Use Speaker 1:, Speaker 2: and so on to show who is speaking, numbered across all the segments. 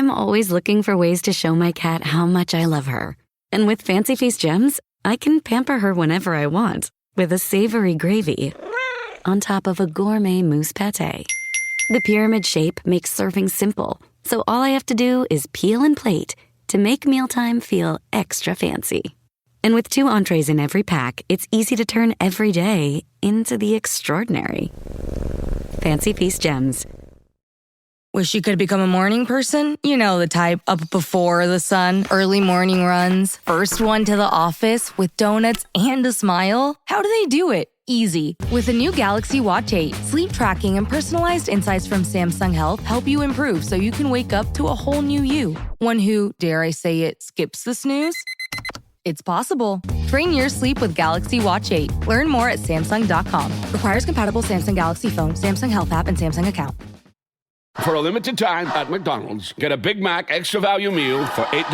Speaker 1: I'm always looking for ways to show my cat how much I love her. And with Fancy Feast gems, I can pamper her whenever I want with a savory gravy on top of a gourmet mousse pâté. The pyramid shape makes serving simple, so all I have to do is peel and plate to make mealtime feel extra fancy. And with 2 entrees in every pack, it's easy to turn every day into the extraordinary. Fancy Feast gems.
Speaker 2: Wish you could become a morning person? You know, the type up before the sun, early morning runs, first one to the office with donuts and a smile. How do they do it? Easy. With the new Galaxy Watch 8, sleep tracking and personalized insights from Samsung Health help you improve so you can wake up to a whole new you. One who, dare I say it, skips the snooze? It's possible. Train your sleep with Galaxy Watch 8. Learn more at Samsung.com. Requires compatible Samsung Galaxy phone, Samsung Health app, and Samsung account.
Speaker 3: For a limited time at McDonald's, get a Big Mac extra value meal for $8.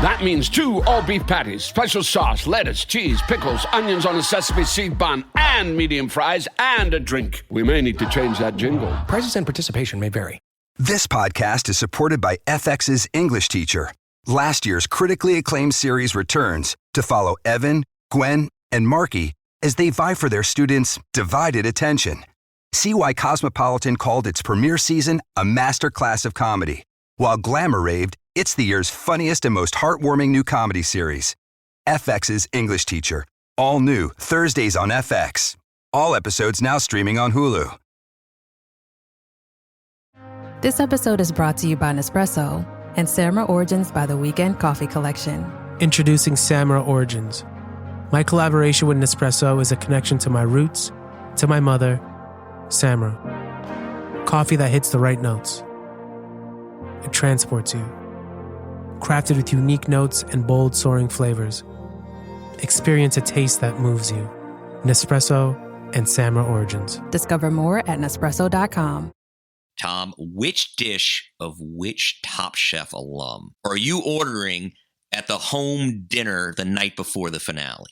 Speaker 3: That means 2 all-beef patties, special sauce, lettuce, cheese, pickles, onions on a sesame seed bun, and medium fries, and a drink. We may need to change that jingle.
Speaker 4: Prices and participation may vary.
Speaker 5: This podcast is supported by FX's English Teacher. Last year's critically acclaimed series returns to follow Evan, Gwen, and Marky as they vie for their students' divided attention. See why Cosmopolitan called its premiere season a masterclass of comedy, while Glamour raved it's the year's funniest and most heartwarming new comedy series. FX's English Teacher. All new Thursdays on FX. All episodes now streaming on Hulu.
Speaker 6: This episode is brought to you by Nespresso and Samara Origins by The Weekend Coffee Collection.
Speaker 7: Introducing Samara Origins. My collaboration with Nespresso is a connection to my roots, to my mother, Samara. Coffee that hits the right notes. It transports you. Crafted with unique notes and bold soaring flavors. Experience a taste that moves you. Nespresso and Samara Origins.
Speaker 6: Discover more at Nespresso.com.
Speaker 8: Tom, which dish of which Top Chef alum are you ordering at the home dinner the night before the finale?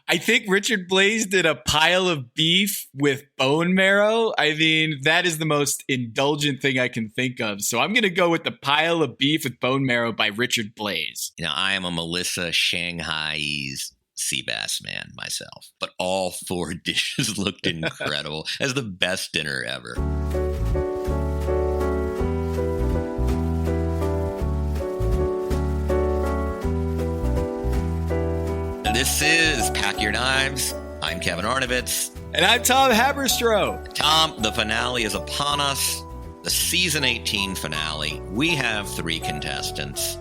Speaker 9: I think Richard Blaze did a pile of beef with bone marrow. I mean, that is the most indulgent thing I can think of. So I'm going to go with the pile of beef with bone marrow by Richard Blaze.
Speaker 8: You know, I am a Melissa Shanghai's sea bass man myself, but all 4 dishes looked incredible as the best dinner ever. This is Pack Your Knives. I'm Kevin Arnovitz.
Speaker 9: And I'm Tom Haberstroh.
Speaker 8: Tom, the finale is upon us. The season 18 finale. We have 3 contestants,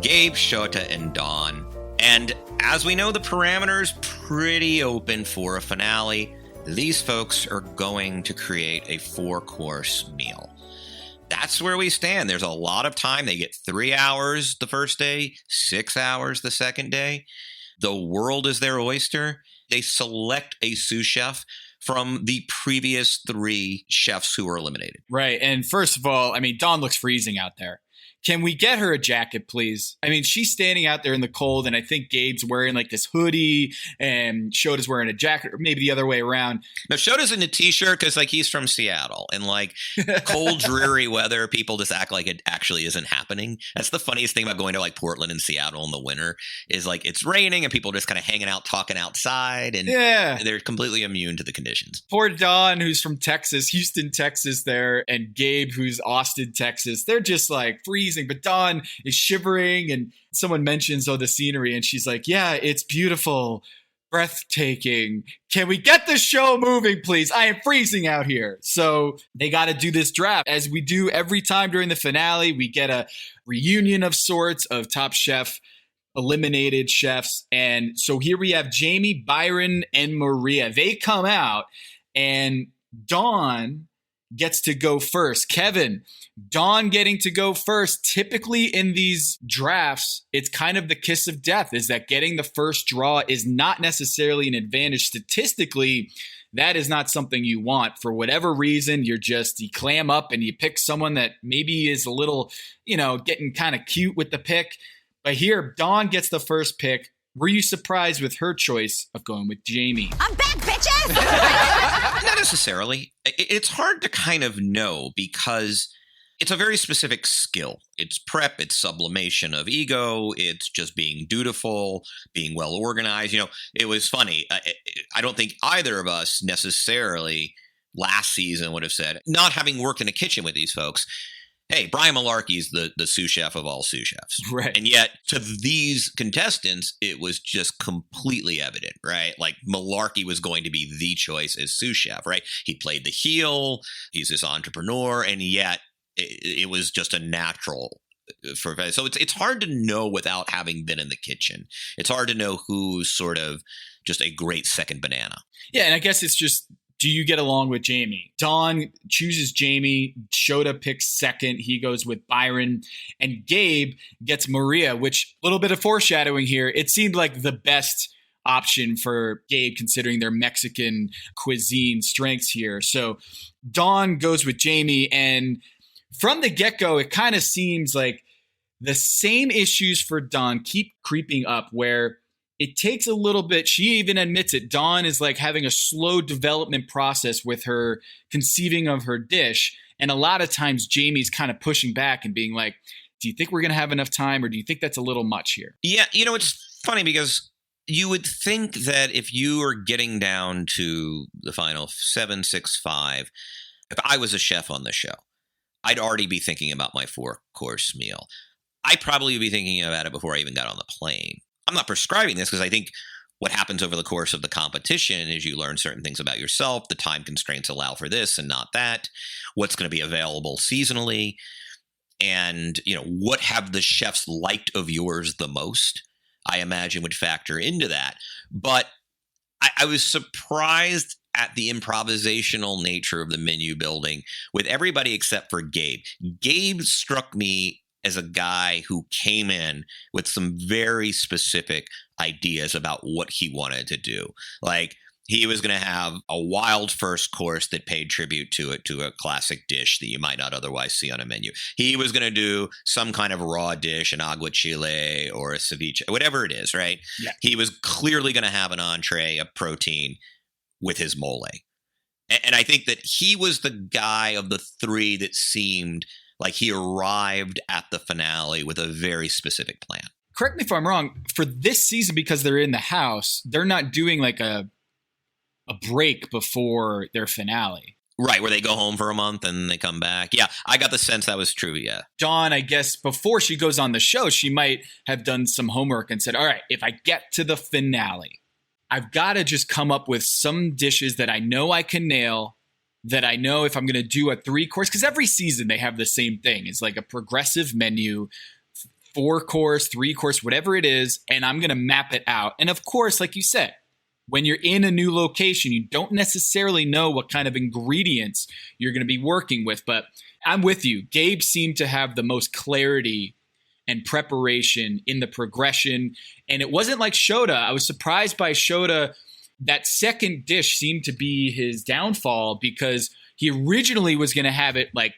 Speaker 8: Gabe, Shota, and Dawn. And as we know, the parameters pretty open for a finale. These folks are going to create a 4-course meal. That's where we stand. There's a lot of time. They get 3 hours the first day, 6 hours the second day. The world is their oyster. They select a sous chef from the previous 3 chefs who were eliminated.
Speaker 9: Right. And first of all, I mean, Dawn looks freezing out there. Can we get her a jacket, please? I mean, she's standing out there in the cold, and I think Gabe's wearing like this hoodie, and Shota's wearing a jacket, or maybe the other way around.
Speaker 8: No, Shota's in a t-shirt because like he's from Seattle, and like cold, dreary weather, people just act like it actually isn't happening. That's the funniest thing about going to like Portland and Seattle in the winter is like it's raining and people just kind of hanging out, talking outside, and they're completely immune to the conditions.
Speaker 9: Poor Dawn, who's from Texas, Houston, Texas there, and Gabe, who's Austin, Texas. They're just like freezing. But Dawn is shivering, and someone mentions, the scenery, and she's like, yeah, it's beautiful, breathtaking. Can we get the show moving, please? I am freezing out here. So they got to do this draft. As we do every time during the finale, we get a reunion of sorts of Top Chef eliminated chefs. And so here we have Jamie, Byron, and Maria. They come out, and Dawn gets to go first. Kevin, Dawn getting to go first. Typically in these drafts, it's kind of the kiss of death, is that getting the first draw is not necessarily an advantage. Statistically, that is not something you want. For whatever reason, you clam up and you pick someone that maybe is a little, getting kind of cute with the pick. But here, Dawn gets the first pick. Were you surprised with her choice of going with Jamie?
Speaker 10: I'm back, bitches!
Speaker 8: Not necessarily. It's hard to kind of know because It's a very specific skill. It's prep, it's sublimation of ego, it's just being dutiful, being well organized. It was funny. I don't think either of us necessarily last season would have said, not having worked in a kitchen with these folks, hey, Brian Malarkey's the sous chef of all sous chefs.
Speaker 9: Right.
Speaker 8: And yet to these contestants, it was just completely evident, right? Like Malarkey was going to be the choice as sous chef, right? He played the heel, he's this entrepreneur, and yet it was just a natural so it's hard to know without having been in the kitchen. It's hard to know who's sort of just a great second banana.
Speaker 9: Yeah, and I guess it's just, do you get along with Jamie? Dawn chooses Jamie. Shota picks second. He goes with Byron. And Gabe gets Maria, which, a little bit of foreshadowing here. It seemed like the best option for Gabe considering their Mexican cuisine strengths here. So Dawn goes with Jamie, and from the get-go, it kind of seems like the same issues for Dawn keep creeping up, where it takes a little bit. She even admits it. Dawn is like having a slow development process with her conceiving of her dish. And a lot of times Jamie's kind of pushing back and being like, do you think we're going to have enough time, or do you think that's a little much here?
Speaker 8: Yeah, it's funny because you would think that if you are getting down to the final 7, 6, 5, if I was a chef on the show, I'd already be thinking about my 4-course meal. I'd probably be thinking about it before I even got on the plane. I'm not prescribing this because I think what happens over the course of the competition is you learn certain things about yourself. The time constraints allow for this and not that. What's going to be available seasonally. And, what have the chefs liked of yours the most, I imagine would factor into that. But I was surprised at the improvisational nature of the menu building with everybody except for Gabe. Gabe struck me as a guy who came in with some very specific ideas about what he wanted to do. Like, he was going to have a wild first course that paid tribute to a classic dish that you might not otherwise see on a menu. He was going to do some kind of raw dish, an aguachile or a ceviche, whatever it is, right?
Speaker 9: Yeah.
Speaker 8: He was clearly going to have an entree, a protein with his mole. And I think that he was the guy of the three that seemed like he arrived at the finale with a very specific plan.
Speaker 9: Correct me if I'm wrong. For this season, because they're in the house, they're not doing like a break before their finale.
Speaker 8: Right, where they go home for a month and they come back. Yeah, I got the sense that was true, yeah.
Speaker 9: Dawn, I guess, before she goes on the show, she might have done some homework and said, all right, if I get to the finale, I've got to just come up with some dishes that I know I can nail, that I know if I'm going to do a 3-course, because every season they have the same thing. It's like a progressive menu, 4-course, 3-course, whatever it is, and I'm going to map it out. And of course, like you said, when you're in a new location, you don't necessarily know what kind of ingredients you're going to be working with. But I'm with you. Gabe seemed to have the most clarity and preparation in the progression. And it wasn't like Shota. I was surprised by Shota. That second dish seemed to be his downfall because he originally was going to have it like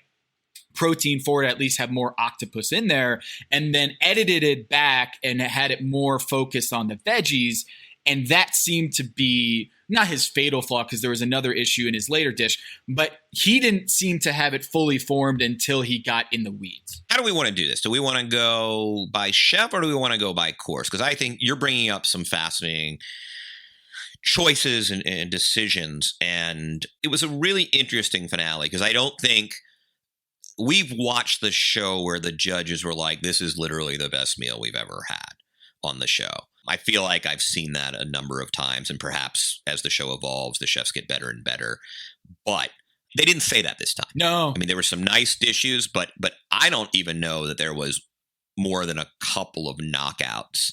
Speaker 9: protein forward, at least have more octopus in there, and then edited it back and had it more focused on the veggies. And that seemed to be not his fatal flaw because there was another issue in his later dish, but he didn't seem to have it fully formed until he got in the weeds.
Speaker 8: How do we want to do this? Do we want to go by chef or do we want to go by course? Because I think you're bringing up some fascinating choices and decisions. And it was a really interesting finale because I don't think we've watched the show where the judges were like, this is literally the best meal we've ever had on the show. I feel like I've seen that a number of times, and perhaps as the show evolves, the chefs get better and better. But they didn't say that this time.
Speaker 9: No.
Speaker 8: I mean, there were some nice dishes, but I don't even know that there was more than a couple of knockouts,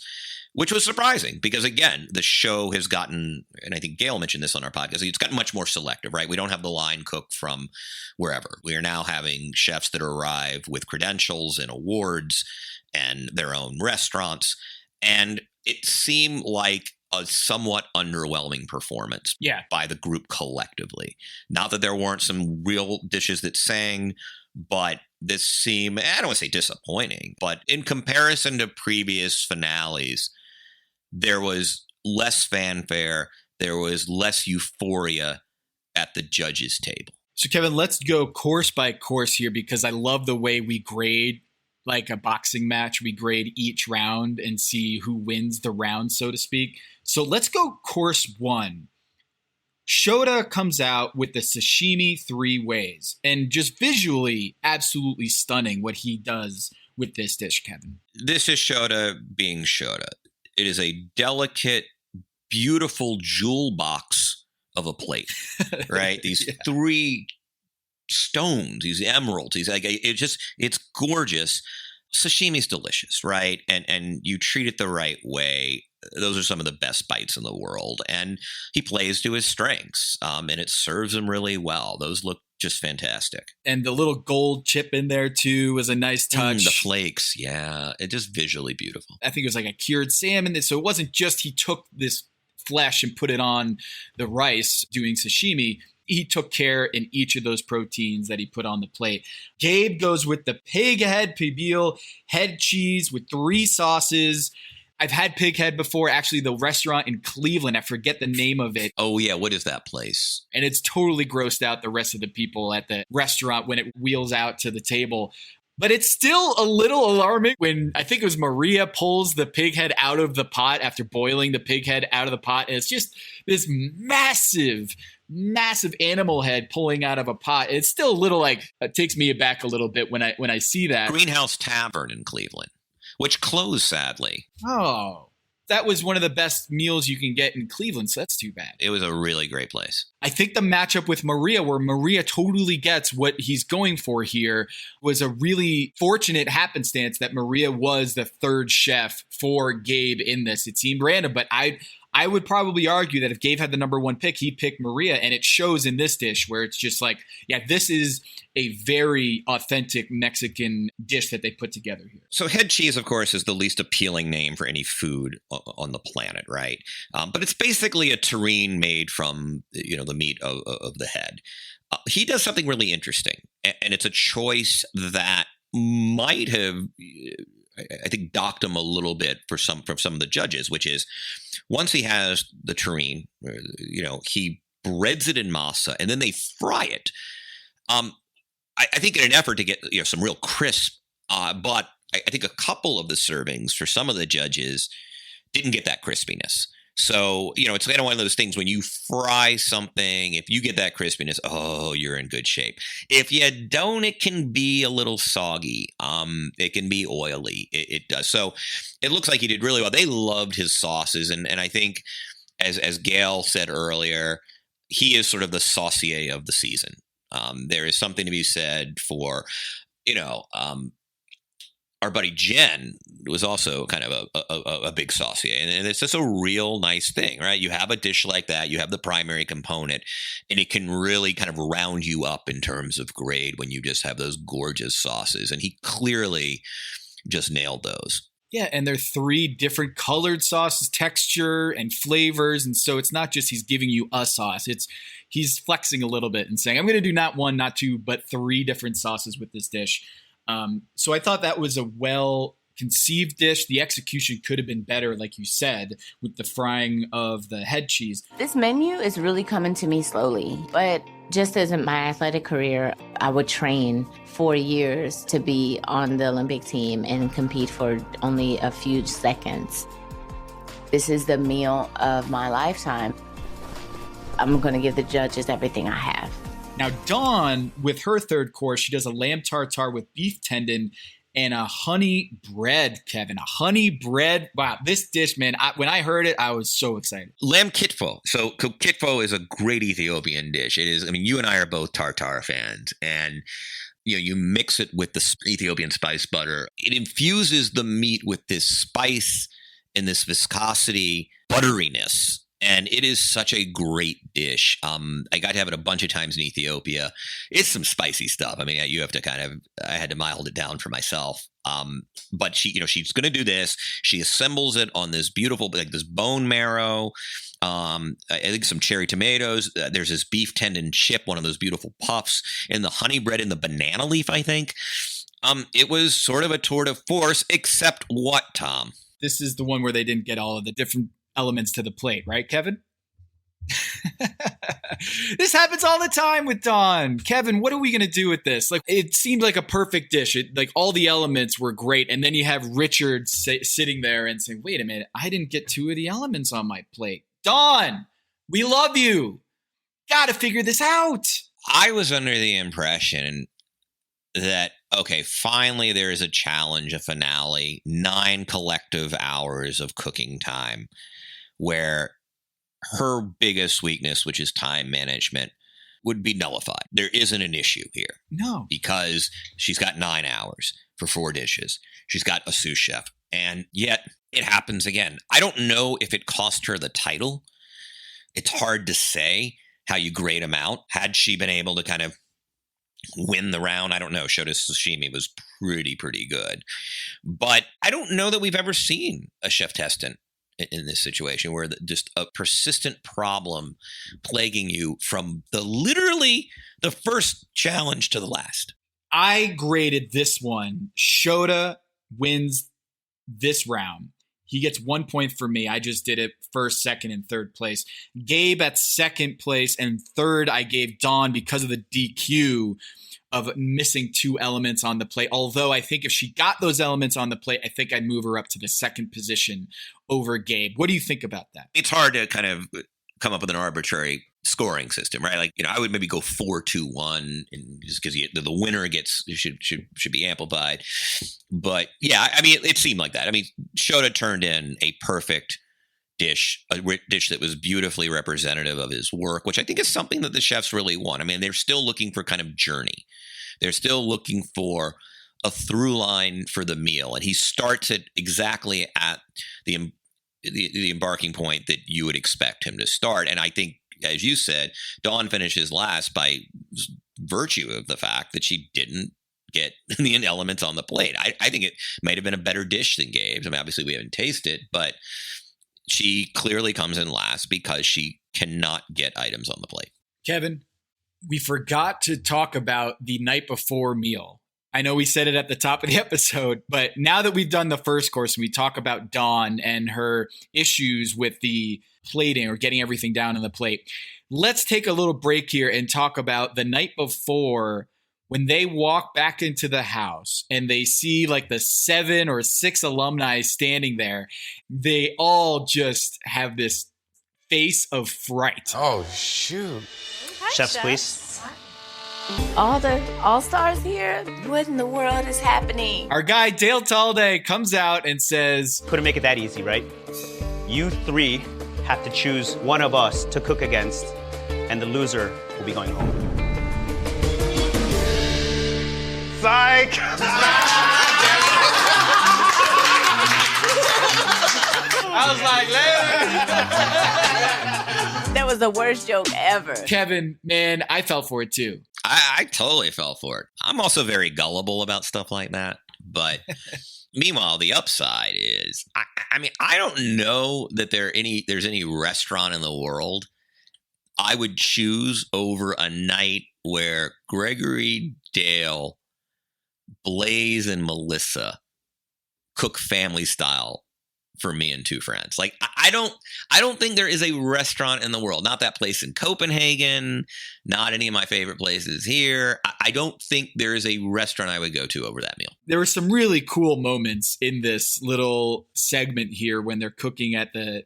Speaker 8: which was surprising because, again, the show has gotten, and I think Gail mentioned this on our podcast, it's gotten much more selective, right? We don't have the line cook from wherever. We are now having chefs that arrive with credentials and awards and their own restaurants. And it seemed like a somewhat underwhelming performance by the group collectively. Not that there weren't some real dishes that sang, but this seemed, I don't want to say disappointing, but in comparison to previous finales, there was less fanfare, there was less euphoria at the judges' table.
Speaker 9: So Kevin, let's go course by course here because I love the way we grade like a boxing match. We grade each round and see who wins the round, so to speak. So let's go course 1. Shota comes out with the sashimi 3 ways and just visually absolutely stunning what he does with this dish, Kevin.
Speaker 8: This is Shota being Shota. It is a delicate, beautiful jewel box of a plate, right? These 3 stones, these emeralds, it's gorgeous. Sashimi's delicious, right? And you treat it the right way. Those are some of the best bites in the world. And he plays to his strengths, and it serves him really well. Those look just fantastic.
Speaker 9: And the little gold chip in there too was a nice touch.
Speaker 8: The flakes, yeah. It's just visually beautiful.
Speaker 9: I think it was like a cured salmon. So it wasn't just he took this flesh and put it on the rice doing sashimi. He took care in each of those proteins that he put on the plate. Gabe goes with the pig head pibil head cheese with 3 sauces. I've had pig head before, actually the restaurant in Cleveland. I forget the name of it.
Speaker 8: Oh yeah, what is that place?
Speaker 9: And it's totally grossed out the rest of the people at the restaurant when it wheels out to the table. But it's still a little alarming when I think it was Maria pulls the pig head out of the pot after boiling the pig head out of the pot. And it's just this massive animal head pulling out of a pot. It's still a little it takes me aback a little bit when I see that.
Speaker 8: Greenhouse Tavern in Cleveland, which closed sadly.
Speaker 9: Oh, that was one of the best meals you can get in Cleveland, so that's too bad.
Speaker 8: It was a really great place.
Speaker 9: I think the matchup with Maria, where Maria totally gets what he's going for here, was a really fortunate happenstance that Maria was the 3rd chef for Gabe in this. It seemed random, but I would probably argue that if Gabe had the number 1 pick, he'd pick Maria, and it shows in this dish where it's just like, yeah, this is a very authentic Mexican dish that they put together here.
Speaker 8: So head cheese, of course, is the least appealing name for any food on the planet, right? But it's basically a terrine made from, the meat of the head. He does something really interesting, and it's a choice that might have, I think, docked him a little bit from some of the judges, which is once he has the terrine, he breads it in masa and then they fry it. I think in an effort to get some real crisp, but I think a couple of the servings for some of the judges didn't get that crispiness. So, it's kind of one of those things when you fry something, if you get that crispiness, oh, you're in good shape. If you don't, it can be a little soggy. It can be oily. It does. So it looks like he did really well. They loved his sauces. And I think, as Gail said earlier, he is sort of the saucier of the season. There is something to be said for, our buddy Jen was also kind of a big saucier, and it's just a real nice thing, right? You have a dish like that, you have the primary component, and it can really kind of round you up in terms of grade when you just have those gorgeous sauces, and he clearly just nailed those.
Speaker 9: Yeah, and they're 3 different colored sauces, texture and flavors, and so it's not just he's giving you a sauce, he's flexing a little bit and saying, I'm going to do not 1, not 2, but 3 different sauces with this dish. So I thought that was a well-conceived dish. The execution could have been better, like you said, with the frying of the head cheese.
Speaker 10: This menu is really coming to me slowly, but just as in my athletic career, I would train 4 years to be on the Olympic team and compete for only a few seconds. This is the meal of my lifetime. I'm going to give the judges everything I have.
Speaker 9: Now, Dawn, with her 3rd course, she does a lamb tartare with beef tendon and a honey bread, Kevin. A honey bread. Wow, this dish, man, when I heard it, I was so excited.
Speaker 8: Lamb kitfo. So kitfo is a great Ethiopian dish. It is, you and I are both tartare fans, and you mix it with the Ethiopian spice butter. It infuses the meat with this spice and this viscosity, butteriness. And it is such a great dish. I got to have it a bunch of times in Ethiopia. It's some spicy stuff. You have to I had to mild it down for myself. But she's going to do this. She assembles it on this beautiful, this bone marrow. I think some cherry tomatoes. There's this beef tendon chip, one of those beautiful puffs, and the honey bread and the banana leaf, I think. It was sort of a tour de force, except what, Tom?
Speaker 9: This is the one where they didn't get all of the different elements to the plate, right, Kevin? This happens all the time with Dawn. Kevin, what are we going to do with this? Like, it seemed like a perfect dish. Like all the elements were great. And then you have Richard sitting there and saying, wait a minute, I didn't get 2 of the elements on my plate. Dawn, we love you. Got to figure this out.
Speaker 8: I was under the impression that, okay, finally there is a challenge, a finale, 9 collective hours of cooking time where her biggest weakness, which is time management, would be nullified. There isn't an issue here.
Speaker 9: No.
Speaker 8: Because she's got 9 hours for 4 dishes. She's got a sous chef. And yet it happens again. I don't know if it cost her the title. It's hard to say how you grade them out. Had she been able to kind of win the round, I don't know. Shota's sashimi was pretty good. But I don't know that we've ever seen a chef testant in this situation where just a persistent problem plaguing you from literally the first challenge to the last.
Speaker 9: I graded this one. Shota wins this round. He gets 1 point for me. I just did it first, second, and third place. Gabe at second place, and third I gave Dawn because of the DQ of missing 2 elements on the plate. Although I think if she got those elements on the plate, I think I'd move her up to the second position over Gabe. What do you think about that?
Speaker 8: It's hard to kind of come up with an arbitrary scoring system, right? Like, I would maybe go 4-2-1, and just because the winner should be amplified. But yeah, I mean, it seemed like that. I mean, Shota turned in a perfect dish, a dish that was beautifully representative of his work, which I think is something that the chefs really want. I mean, they're still looking for kind of journey. They're still looking for a through line for the meal, and he starts it exactly at the embarking point that you would expect him to start. And I think, as you said, Dawn finishes last by virtue of the fact that she didn't get the elements on the plate. I think it might have been a better dish than Gabe's. I mean, obviously we haven't tasted it, but she clearly comes in last because she cannot get items on the plate.
Speaker 9: Kevin, we forgot to talk about the night before meal. I know we said it at the top of the episode, but now that we've done the first course and we talk about Dawn and her issues with the plating or getting everything down on the plate, let's take a little break here and talk about the night before when they walk back into the house and they see like the 7 or 6 alumni standing there. They all just have this face of fright.
Speaker 4: Oh, shoot.
Speaker 11: Hi,
Speaker 12: Chefs, please.
Speaker 10: All the all-stars here? What in the world is happening?
Speaker 9: Our guy Dale Talday comes out and says,
Speaker 12: Couldn't make it that easy, right? You 3 have to choose one of us to cook against, and the loser will be going home. Psych!
Speaker 9: I was like,
Speaker 10: That was the worst joke ever.
Speaker 9: Kevin, man, I fell for it too.
Speaker 8: I totally fell for it. I'm also very gullible about stuff like that. But meanwhile, the upside is, I mean, I don't know that there's any restaurant in the world I would choose over a night where Gregory, Dale, Blaze, and Melissa cook family style for me and 2 friends. Like, I don't think there is a restaurant in the world, not that place in Copenhagen, not any of my favorite places here. I don't think there is a restaurant I would go to over that meal.
Speaker 9: There were some really cool moments in this little segment here when they're cooking at the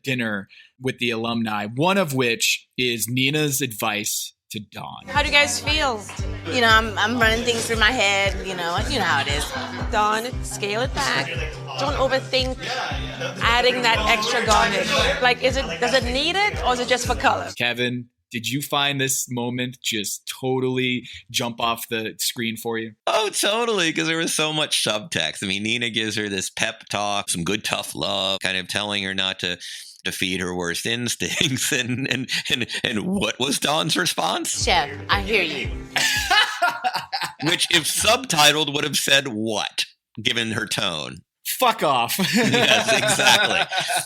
Speaker 9: dinner with the alumni, one of which is Nina's advice to Dawn.
Speaker 11: How do you guys feel?
Speaker 10: You know, I'm running things through my head. You know how it is.
Speaker 11: Dawn, scale it back. Don't overthink adding that extra garnish. Like, does it need it, or is it just for color?
Speaker 9: Kevin, did you find this moment just totally jump off the screen for you?
Speaker 8: Oh, totally, because there was so much subtext. I mean, Nina gives her this pep talk, some good tough love, kind of telling her not to defeat her worst instincts. And what was Dawn's response?
Speaker 10: Chef, I hear you.
Speaker 8: Which, if subtitled, would have said what, given her tone?
Speaker 9: Fuck off.
Speaker 8: Yes, exactly.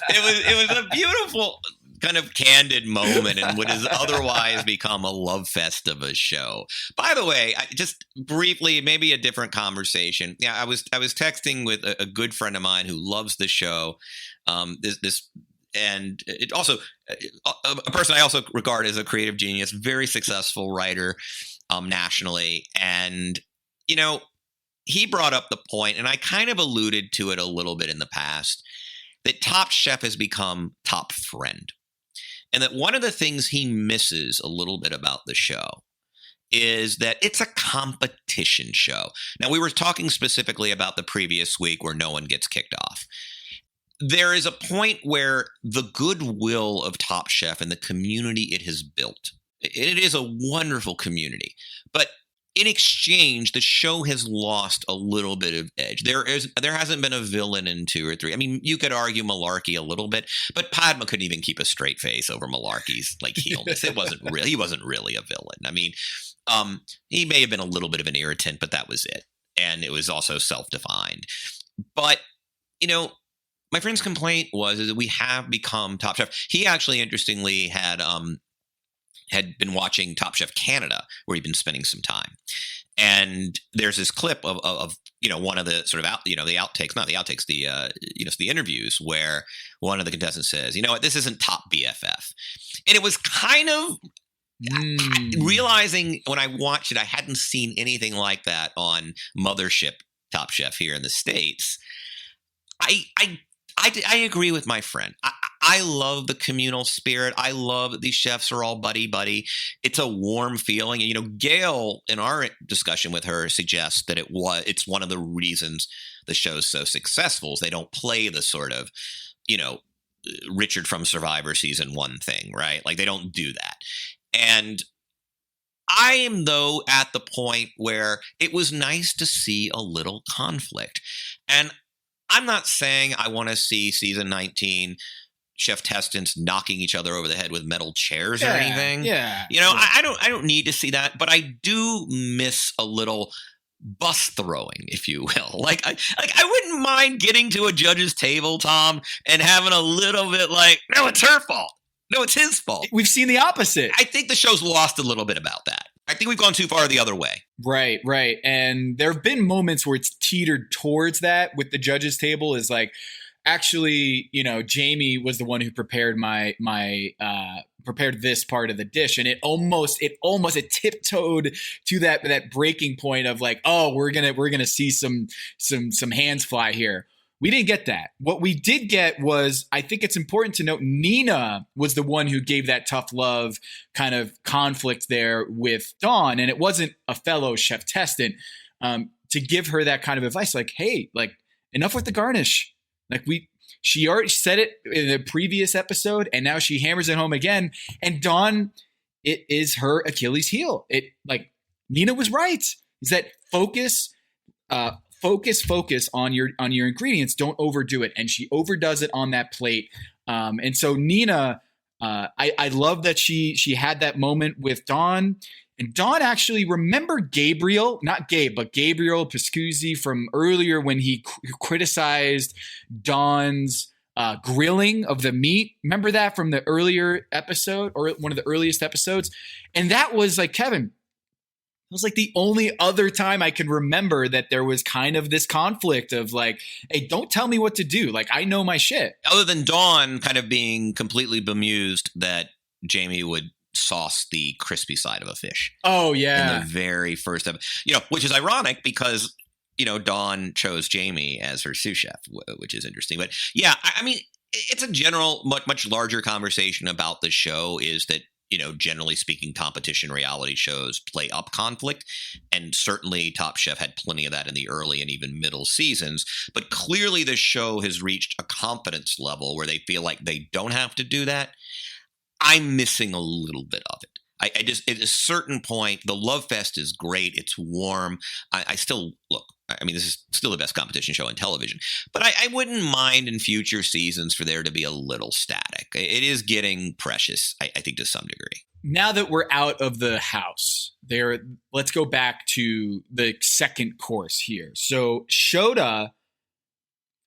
Speaker 8: It was a beautiful kind of candid moment in what has otherwise become a love fest of a show. By the way, just briefly, maybe a different conversation. Yeah, I was texting with a good friend of mine who loves the show. This and it also a person I also regard as a creative genius, very successful writer nationally. And, he brought up the point, and I kind of alluded to it a little bit in the past, that Top Chef has become Top Friend. And that one of the things he misses a little bit about the show is that it's a competition show. Now, we were talking specifically about the previous week where no one gets kicked off. There is a point where the goodwill of Top Chef and the community it has built, it is a wonderful community, but in exchange, the show has lost a little bit of edge. There hasn't been a villain in 2 or 3. I mean, you could argue Malarkey a little bit, but Padma couldn't even keep a straight face over Malarkey's heelness. He wasn't really a villain. I mean, he may have been a little bit of an irritant, but that was it, and it was also self-defined. But my friend's complaint was that we have become Top Chef. He actually, interestingly, had been watching Top Chef Canada, where he'd been spending some time. And there's this clip of one of the sort of the outtakes, not the outtakes, the interviews where one of the contestants says, "You know what, this isn't Top BFF." And it was kind of realizing when I watched it, I hadn't seen anything like that on Mothership Top Chef here in the States. I agree with my friend. I love the communal spirit. I love that these chefs are all buddy-buddy. It's a warm feeling. Gail, in our discussion with her, suggests that it's one of the reasons the show's so successful is they don't play the sort of, Richard from Survivor season 1 thing, right? Like, they don't do that. And I am, though, at the point where it was nice to see a little conflict. And I'm not saying I want to see season 19 chef testants knocking each other over the head with metal chairs or anything.
Speaker 9: Yeah.
Speaker 8: I don't need to see that, but I do miss a little bus throwing, if you will. I wouldn't mind getting to a judge's table, Tom, and having a little bit no, it's her fault. No, it's his fault.
Speaker 9: We've seen the opposite.
Speaker 8: I think the show's lost a little bit about that. I think we've gone too far the other way.
Speaker 9: Right. And there have been moments where it's teetered towards that with the judges table is actually, Jamie was the one who prepared prepared this part of the dish. And it almost tiptoed to that breaking point of we're going to see some hands fly here. We didn't get that. What we did get was, I think it's important to note, Nina was the one who gave that tough love kind of conflict there with Dawn. And it wasn't a fellow chef testant to give her that kind of advice. Hey, enough with the garnish. She already said it in the previous episode, and now she hammers it home again. And Dawn, it is her Achilles heel. Nina was right. Is that focus on your ingredients. Don't overdo it. And she overdoes it on that plate. And so Nina, I love that she had that moment with Dawn. And Dawn actually, remember Gabriel, not Gabe, but Gabriel Pascuzzi from earlier when he criticized Dawn's grilling of the meat. Remember that from the earlier episode, or one of the earliest episodes? And that was Kevin, it was the only other time I can remember that there was kind of this conflict of hey, don't tell me what to do. I know my shit.
Speaker 8: Other than Dawn kind of being completely bemused that Jamie would sauce the crispy side of a fish.
Speaker 9: Oh, yeah.
Speaker 8: In the very first episode, which is ironic because, Dawn chose Jamie as her sous chef, which is interesting. But yeah, I mean, it's a general, much larger conversation about the show is that, generally speaking, competition reality shows play up conflict. And certainly Top Chef had plenty of that in the early and even middle seasons. But clearly the show has reached a confidence level where they feel like they don't have to do that. I'm missing a little bit of it. I just, at a certain point, the Love Fest is great. It's warm. I still, look, I mean, this is still the best competition show on television. But I wouldn't mind in future seasons for there to be a little static. It is getting precious, I think, to some degree.
Speaker 9: Now that we're out of the house, let's go back to the second course here. So Shota,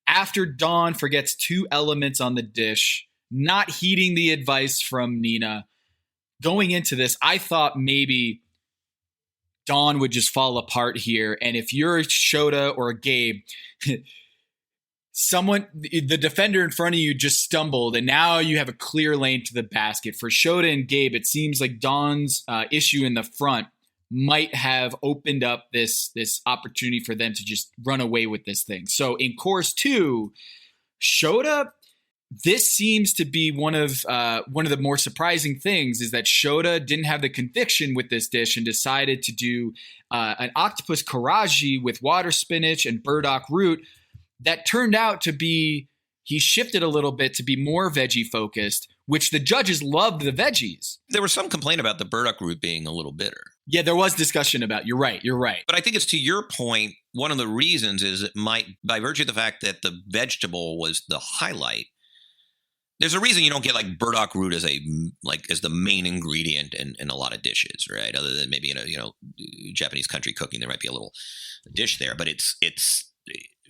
Speaker 9: after Dawn forgets 2 elements on the dish, not heeding the advice from Nina, going into this, I thought maybe Dawn would just fall apart here. And if you're Shota or Gabe, the defender in front of you just stumbled, and now you have a clear lane to the basket. For Shota and Gabe, it seems like Dawn's issue in the front might have opened up this opportunity for them to just run away with this thing. So in course 2, Shota, this seems to be one of the more surprising things is that Shota didn't have the conviction with this dish and decided to do an octopus karaji with water spinach and burdock root that turned out to be, he shifted a little bit to be more veggie focused, which the judges loved the veggies.
Speaker 8: There was some complaint about the burdock root being a little bitter.
Speaker 9: Yeah, there was discussion about, you're right.
Speaker 8: But I think it's to your point, one of the reasons is it might, by virtue of the fact that the vegetable was the highlight, there's a reason you don't get like burdock root as the main ingredient in a lot of dishes, right? Other than maybe in a Japanese country cooking, there might be a little dish there, but it's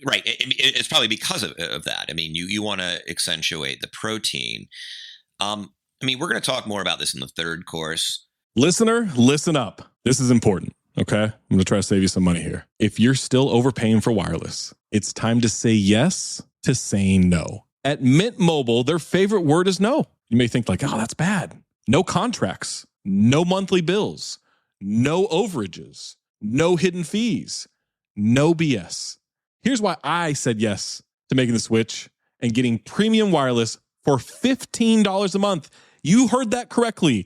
Speaker 8: right. It's probably because of that. I mean, you want to accentuate the protein. We're going to talk more about this in the third course.
Speaker 13: Listener, listen up. This is important. Okay. I'm going to try to save you some money here. If you're still overpaying for wireless, it's time to say yes to saying no. At Mint Mobile, their favorite word is no. You may think like, oh, that's bad. No contracts, no monthly bills, no overages, no hidden fees, no BS. Here's why I said yes to making the switch and getting premium wireless for $15 a month. You heard that correctly.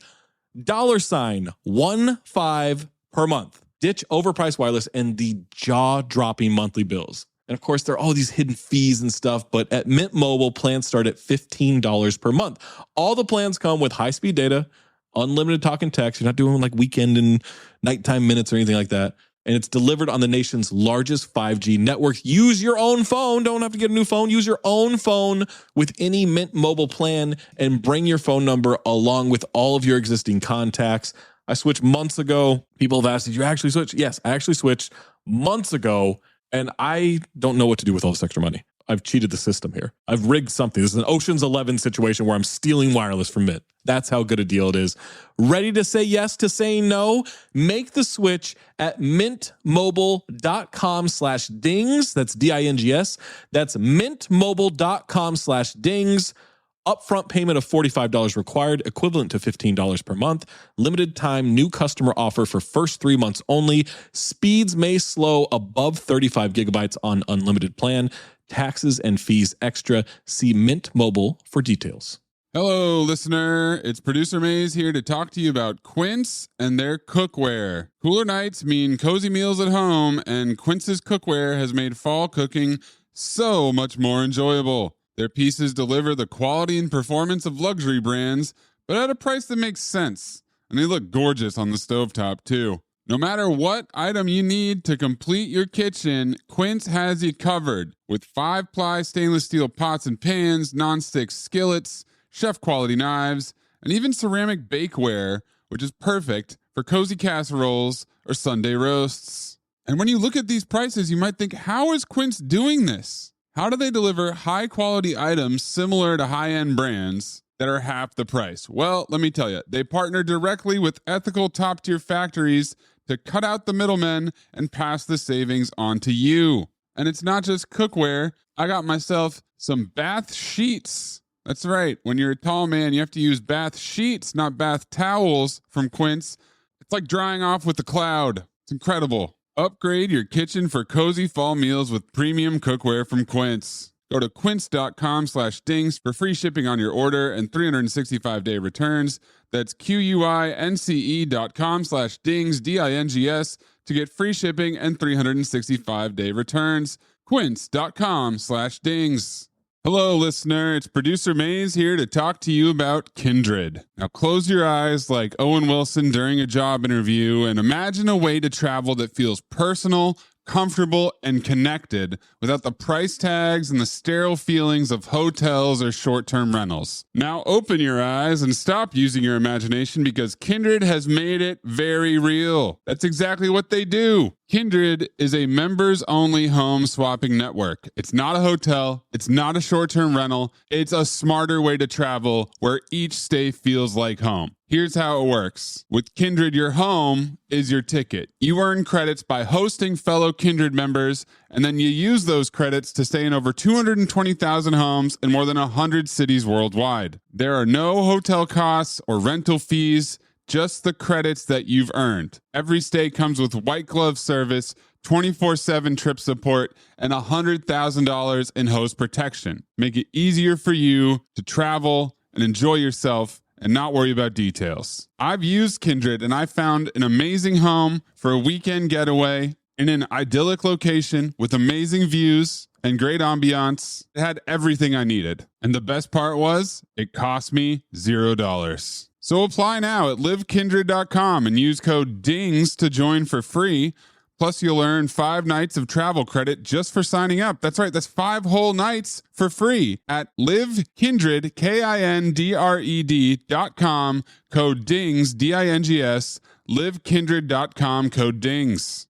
Speaker 13: $15 per month. Ditch overpriced wireless and the jaw-dropping monthly bills. And of course, there are all these hidden fees and stuff, but at Mint Mobile, plans start at $15 per month. All the plans come with high-speed data, unlimited talk and text. You're not doing like weekend and nighttime minutes or anything like that. And it's delivered on the nation's largest 5G network. Use your own phone. Don't have to get a new phone. Use your own phone with any Mint Mobile plan and bring your phone number along with all of your existing contacts. I switched months ago. People have asked, did you actually switch? Yes, I actually switched months ago, and I don't know what to do with all this extra money. I've cheated the system here. I've rigged something. This is an Ocean's 11 situation where I'm stealing wireless from Mint. That's how good a deal it is. Ready to say yes to saying no? Make the switch at mintmobile.com/dings. That's DINGS. That's mintmobile.com/dings. Upfront payment of $45 required, equivalent to $15 per month. Limited time new customer offer for first 3 months only. Speeds may slow above 35 gigabytes on unlimited plan. Taxes and fees extra. See Mint Mobile for details.
Speaker 14: Hello, listener. It's Producer Maze here to talk to you about Quince and their cookware. Cooler nights mean cozy meals at home, and Quince's cookware has made fall cooking so much more enjoyable. Their pieces deliver the quality and performance of luxury brands, but at a price that makes sense. And they look gorgeous on the stovetop, too. No matter what item you need to complete your kitchen, Quince has you covered. With 5-ply stainless steel pots and pans, nonstick skillets, chef-quality knives, and even ceramic bakeware, which is perfect for cozy casseroles or Sunday roasts. And when you look at these prices, you might think, how is Quince doing this? How do they deliver high-quality items similar to high-end brands that are half the price? Well, let me tell you, they partner directly with ethical top-tier factories to cut out the middlemen and pass the savings on to you. And it's not just cookware. I got myself some bath sheets. That's right. When you're a tall man, you have to use bath sheets, not bath towels from Quince. It's like drying off with a cloud. It's incredible. Upgrade your kitchen for cozy fall meals with premium cookware from Quince. Go to quince.com/dings for free shipping on your order and 365-day returns. That's QUINCE.com/dings, DINGS, to get free shipping and 365-day returns. Quince.com/dings. Hello, listener. It's Producer Maze here to talk to you about Kindred. Now, close your eyes like Owen Wilson during a job interview and imagine a way to travel that feels personal, comfortable, and connected without the price tags and the sterile feelings of hotels or short-term rentals. Now open your eyes and stop using your imagination because Kindred has made it very real. That's exactly what they do. Kindred is a members-only home swapping network. It's not a hotel. It's not a short-term rental. It's a smarter way to travel where each stay feels like home. Here's how it works. With Kindred, your home is your ticket. You earn credits by hosting fellow Kindred members, and then you use those credits to stay in over 220,000 homes in more than 100 cities worldwide. There are no hotel costs or rental fees, just the credits that you've earned. Every stay comes with white glove service, 24/7 trip support, and $100,000 in host protection. Make it easier for you to travel and enjoy yourself and not worry about details. I've used Kindred and I found an amazing home for a weekend getaway in an idyllic location with amazing views and great ambiance. It had everything I needed. And the best part was, it cost me $0. So apply now at livekindred.com and use code DINGS to join for free. Plus, you'll earn 5 nights of travel credit just for signing up. That's right, that's 5 whole nights for free at livekindred, KINDRED.com, code DINGS, DINGS, livekindred.com, code DINGS.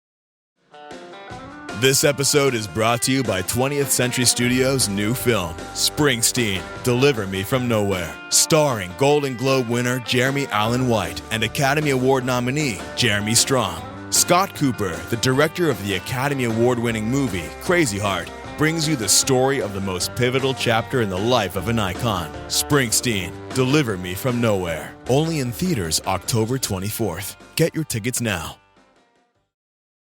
Speaker 15: This episode is brought to you by 20th Century Studios' new film, Springsteen, Deliver Me From Nowhere, starring Golden Globe winner Jeremy Allen White and Academy Award nominee Jeremy Strong. Scott Cooper, the director of the Academy Award-winning movie Crazy Heart, brings you the story of the most pivotal chapter in the life of an icon. Springsteen, Deliver Me From Nowhere. Only in theaters October 24th. Get your tickets now.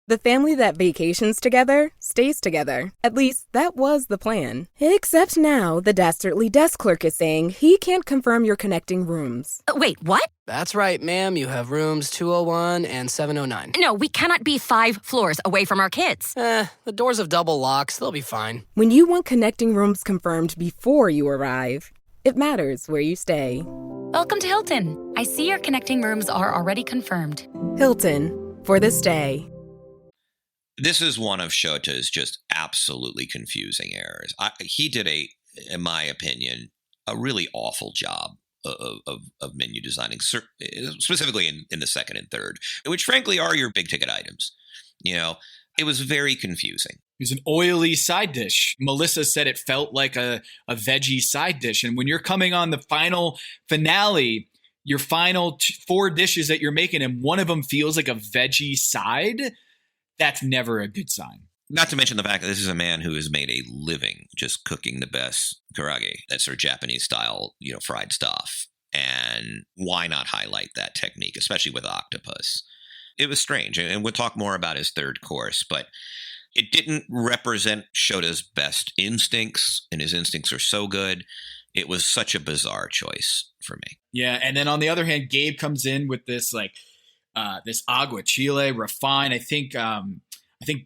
Speaker 16: The family that vacations together stays together. At least, that was the plan. Except now, the Dastardly desk clerk is saying he can't confirm your connecting rooms.
Speaker 17: Wait, what?
Speaker 18: That's right, ma'am. You have rooms 201 and 709.
Speaker 17: No, we cannot be 5 floors away from our kids.
Speaker 18: The doors have double locks. They'll be fine.
Speaker 16: When you want connecting rooms confirmed before you arrive, it matters where you stay.
Speaker 19: Welcome to Hilton. I see your connecting rooms are already confirmed.
Speaker 16: Hilton, for the stay.
Speaker 8: This is one of Shota's just absolutely confusing errors. He did in my opinion, a really awful job of menu designing, specifically in the second and third, which frankly are your big ticket items. You know, it was very confusing.
Speaker 9: It was an oily side dish. Melissa said it felt like a veggie side dish. And when you're coming on the final finale, your final 4 dishes that you're making, and one of them feels like a veggie side, that's never a good sign.
Speaker 8: Not to mention the fact that this is a man who has made a living just cooking the best karaage, that sort of Japanese style, fried stuff. And why not highlight that technique, especially with octopus? It was strange. And we'll talk more about his third course, but it didn't represent Shota's best instincts, and his instincts are so good. It was such a bizarre choice for me.
Speaker 9: Yeah, and then on the other hand, Gabe comes in with this this aguachile refined. I think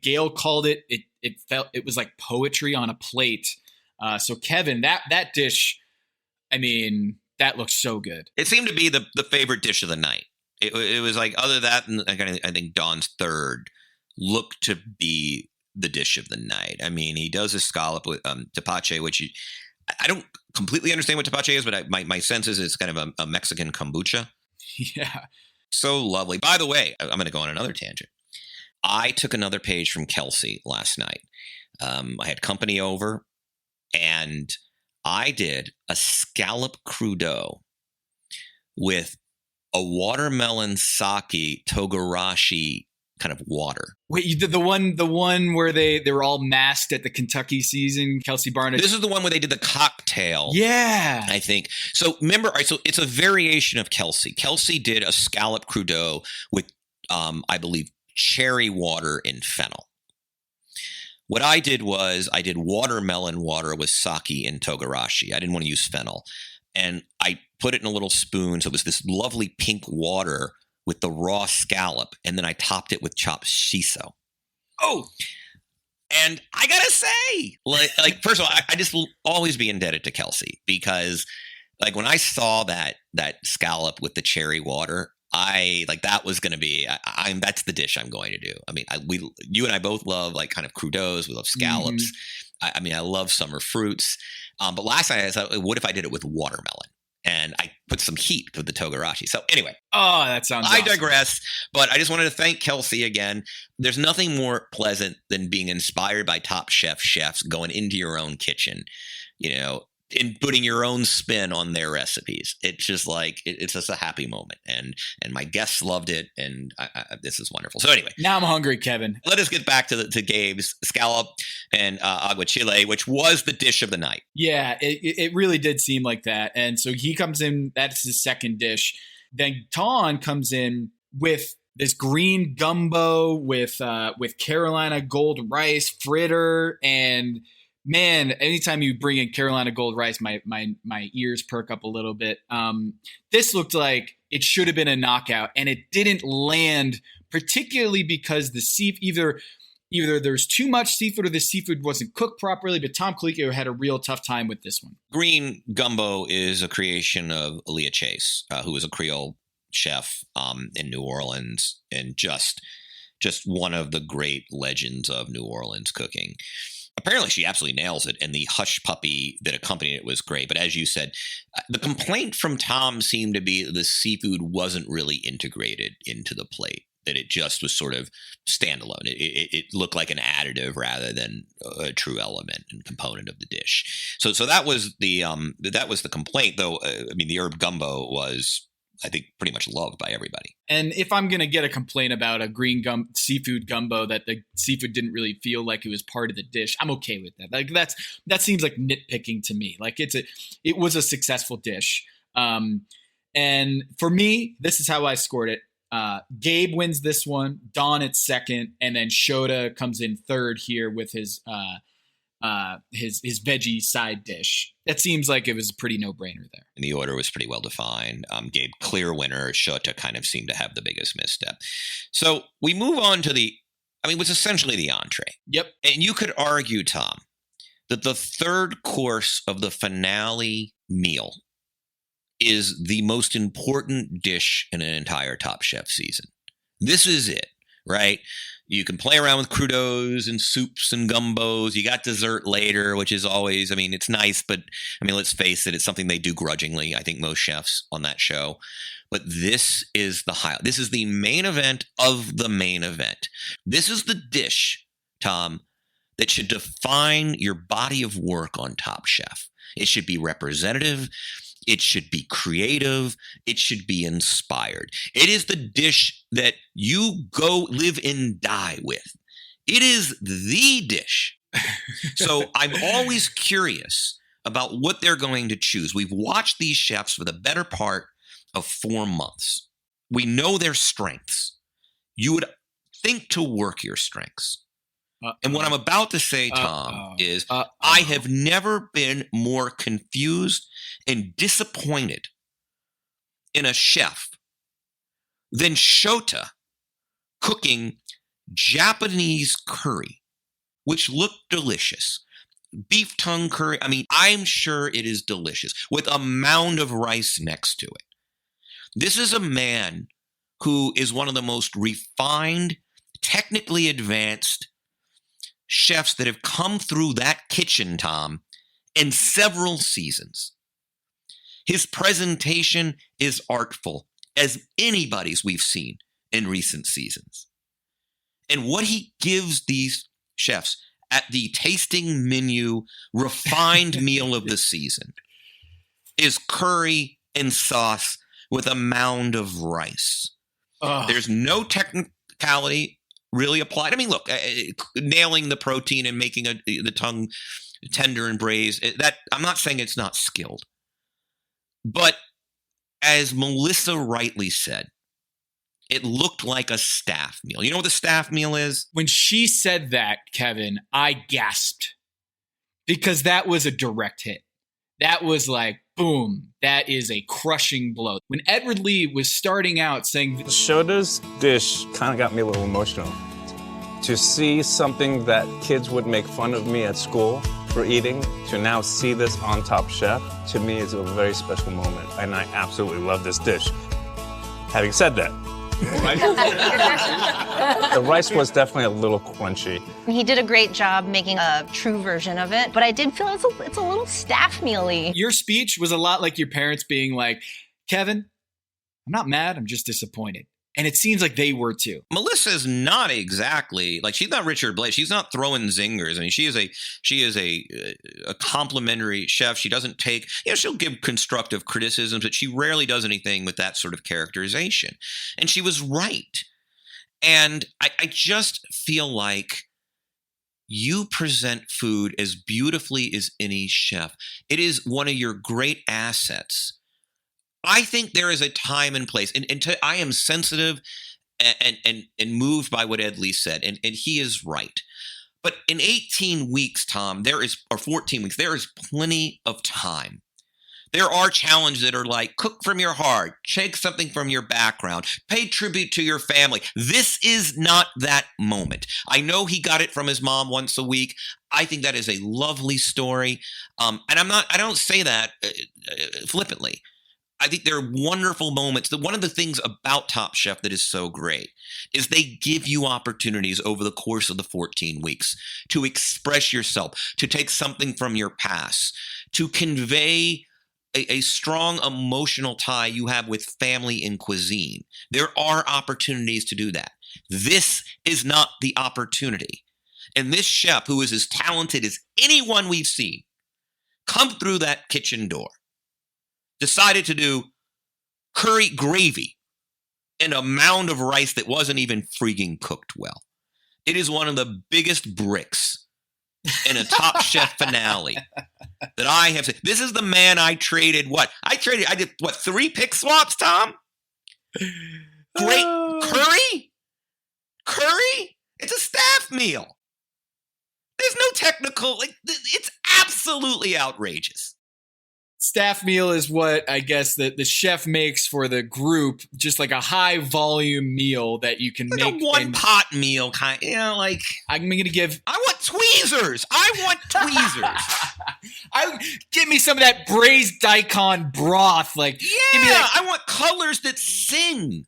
Speaker 9: Gail called it. It was like poetry on a plate. So Kevin, that dish, I mean, that looks so good.
Speaker 8: It seemed to be the favorite dish of the night. It was like, other than that, and I think Don's third looked to be the dish of the night. I mean, he does a scallop with tepache, which I don't completely understand what tepache is, but my sense is it's kind of a Mexican kombucha.
Speaker 9: Yeah.
Speaker 8: So lovely. By the way, I'm going to go on another tangent. I took another page from Kelsey last night. I had company over, and I did a scallop crudo with a watermelon sake togarashi kind of water.
Speaker 9: Wait, you did the one where they were all masked at the Kentucky season, Kelsey Barnett.
Speaker 8: This is the one where they did the cocktail.
Speaker 9: Yeah.
Speaker 8: I think. So remember, so it's a variation of Kelsey. Kelsey did a scallop crudo with, I believe, cherry water and fennel. What I did was I did watermelon water with sake and togarashi. I didn't want to use fennel. And I put it in a little spoon. So it was this lovely pink water with the raw scallop, and then I topped it with chopped shiso.
Speaker 9: Oh,
Speaker 8: and I gotta say, like first of all, I just will always be indebted to Kelsey, because like when I saw that scallop with the cherry water, that was going to be, that's the dish I'm going to do. I mean, you and I both love like kind of crudos. We love scallops. Mm-hmm. I mean, I love summer fruits. But last night I thought, what if I did it with watermelon? and I put some heat with the togarashi. So anyway.
Speaker 9: Oh, that sounds
Speaker 8: I
Speaker 9: awesome.
Speaker 8: digress, but I just wanted to thank Kelsey again. There's nothing more pleasant than being inspired by Top Chef chefs going into your own kitchen, and putting your own spin on their recipes. It's just like, it's just a happy moment. And my guests loved it, and this is wonderful. So anyway.
Speaker 9: Now I'm hungry, Kevin.
Speaker 8: Let us get back to Gabe's scallop and aguachile, which was the dish of the night.
Speaker 9: Yeah, it really did seem like that. And so he comes in, that's his second dish. Then Ton comes in with this green gumbo with Carolina gold rice fritter, and man, anytime you bring in Carolina gold rice, my ears perk up a little bit. This looked like it should have been a knockout, and it didn't land, particularly because the either there's too much seafood or the seafood wasn't cooked properly. But Tom Colicchio had a real tough time with this one.
Speaker 8: Green gumbo is a creation of Aaliyah Chase, who was a Creole chef in New Orleans, and just one of the great legends of New Orleans cooking. Apparently, she absolutely nails it, and the hush puppy that accompanied it was great. But as you said, the complaint from Tom seemed to be that the seafood wasn't really integrated into the plate, that it just was sort of standalone. It looked like an additive rather than a true element and component of the dish. So that was the complaint, though. The herb gumbo was, I think, pretty much loved by everybody.
Speaker 9: And if I'm going to get a complaint about a green seafood gumbo, that the seafood didn't really feel like it was part of the dish, I'm okay with that. Like that seems like nitpicking to me. Like it was a successful dish. And for me, this is how I scored it. Gabe wins this one, Don at second, and then Shota comes in third here with his veggie side dish. That seems like it was a pretty no-brainer there.
Speaker 8: And the order was pretty well defined. Gabe, clear winner. Shota kind of seemed to have the biggest misstep. So we move on to it was essentially the entree.
Speaker 9: Yep.
Speaker 8: And you could argue, Tom, that the third course of the finale meal is the most important dish in an entire Top Chef season. This is it, right? You can play around with crudos and soups and gumbos. You got dessert later, which is always, it's nice, but let's face it, it's something they do grudgingly. I think most chefs on that show. But this is the highlight. This is the main event of the main event. This is the dish, Tom, that should define your body of work on Top Chef. It should be representative. It should be creative. It should be inspired. It is the dish that you go live and die with. It is the dish. So I'm always curious about what they're going to choose. We've watched these chefs for the better part of 4 months. We know their strengths. You would think to work your strengths. And what I'm about to say, Tom, is I have never been more confused and disappointed in a chef than Shota cooking Japanese curry, which looked delicious. Beef tongue curry. I'm sure it is delicious with a mound of rice next to it. This is a man who is one of the most refined, technically advanced chefs that have come through that kitchen, Tom, in several seasons. His presentation is artful as anybody's we've seen in recent seasons. And what he gives these chefs at the tasting menu refined meal of the season is curry and sauce with a mound of rice. There's no technicality really applied. Look, nailing the protein and making the tongue tender and braised, that I'm not saying it's not skilled. But as Melissa rightly said, it looked like a staff meal. You know what the staff meal is?
Speaker 9: When she said that, Kevin, I gasped because that was a direct hit. That was like, boom, that is a crushing blow. When Edward Lee was starting out saying...
Speaker 20: Shota's dish kind of got me a little emotional. To see something that kids would make fun of me at school for eating, to now see this on Top Chef, to me is a very special moment. And I absolutely love this dish. Having said that, The rice was definitely a little crunchy.
Speaker 21: He did a great job making a true version of it, but I did feel it's a little staff mealy.
Speaker 9: Your speech was a lot like your parents being like, Kevin, I'm not mad, I'm just disappointed. And it seems like they were too.
Speaker 8: Melissa's not exactly like, she's not Richard Blake. She's not throwing zingers. I mean, she is a complimentary chef. She doesn't take, she'll give constructive criticisms, but she rarely does anything with that sort of characterization. And she was right. And I just feel like you present food as beautifully as any chef. It is one of your great assets. I think there is a time and place, and I am sensitive and moved by what Ed Lee said, and he is right. But in 18 weeks, Tom, or 14 weeks, there is plenty of time. There are challenges that are like, cook from your heart, take something from your background, pay tribute to your family. This is not that moment. I know he got it from his mom once a week. I think that is a lovely story. And I don't say that flippantly. I think there are wonderful moments. One of the things about Top Chef that is so great is they give you opportunities over the course of the 14 weeks to express yourself, to take something from your past, to convey a strong emotional tie you have with family and cuisine. There are opportunities to do that. This is not the opportunity. And this chef, who is as talented as anyone we've seen, come through that kitchen door, decided to do curry gravy and a mound of rice that wasn't even freaking cooked well. It is one of the biggest bricks in a Top Chef finale that I have seen. This is the man I traded I did 3 pick swaps, Tom? Great. Curry? It's a staff meal. There's no technical, it's absolutely outrageous.
Speaker 9: Staff meal is what I guess the chef makes for the group, just like a high volume meal that you can
Speaker 8: like
Speaker 9: make.
Speaker 8: A one pot meal kind, like
Speaker 9: I'm going to give.
Speaker 8: I want tweezers.
Speaker 9: Give me some of that braised daikon broth. Like, give me that.
Speaker 8: I want colors that sing.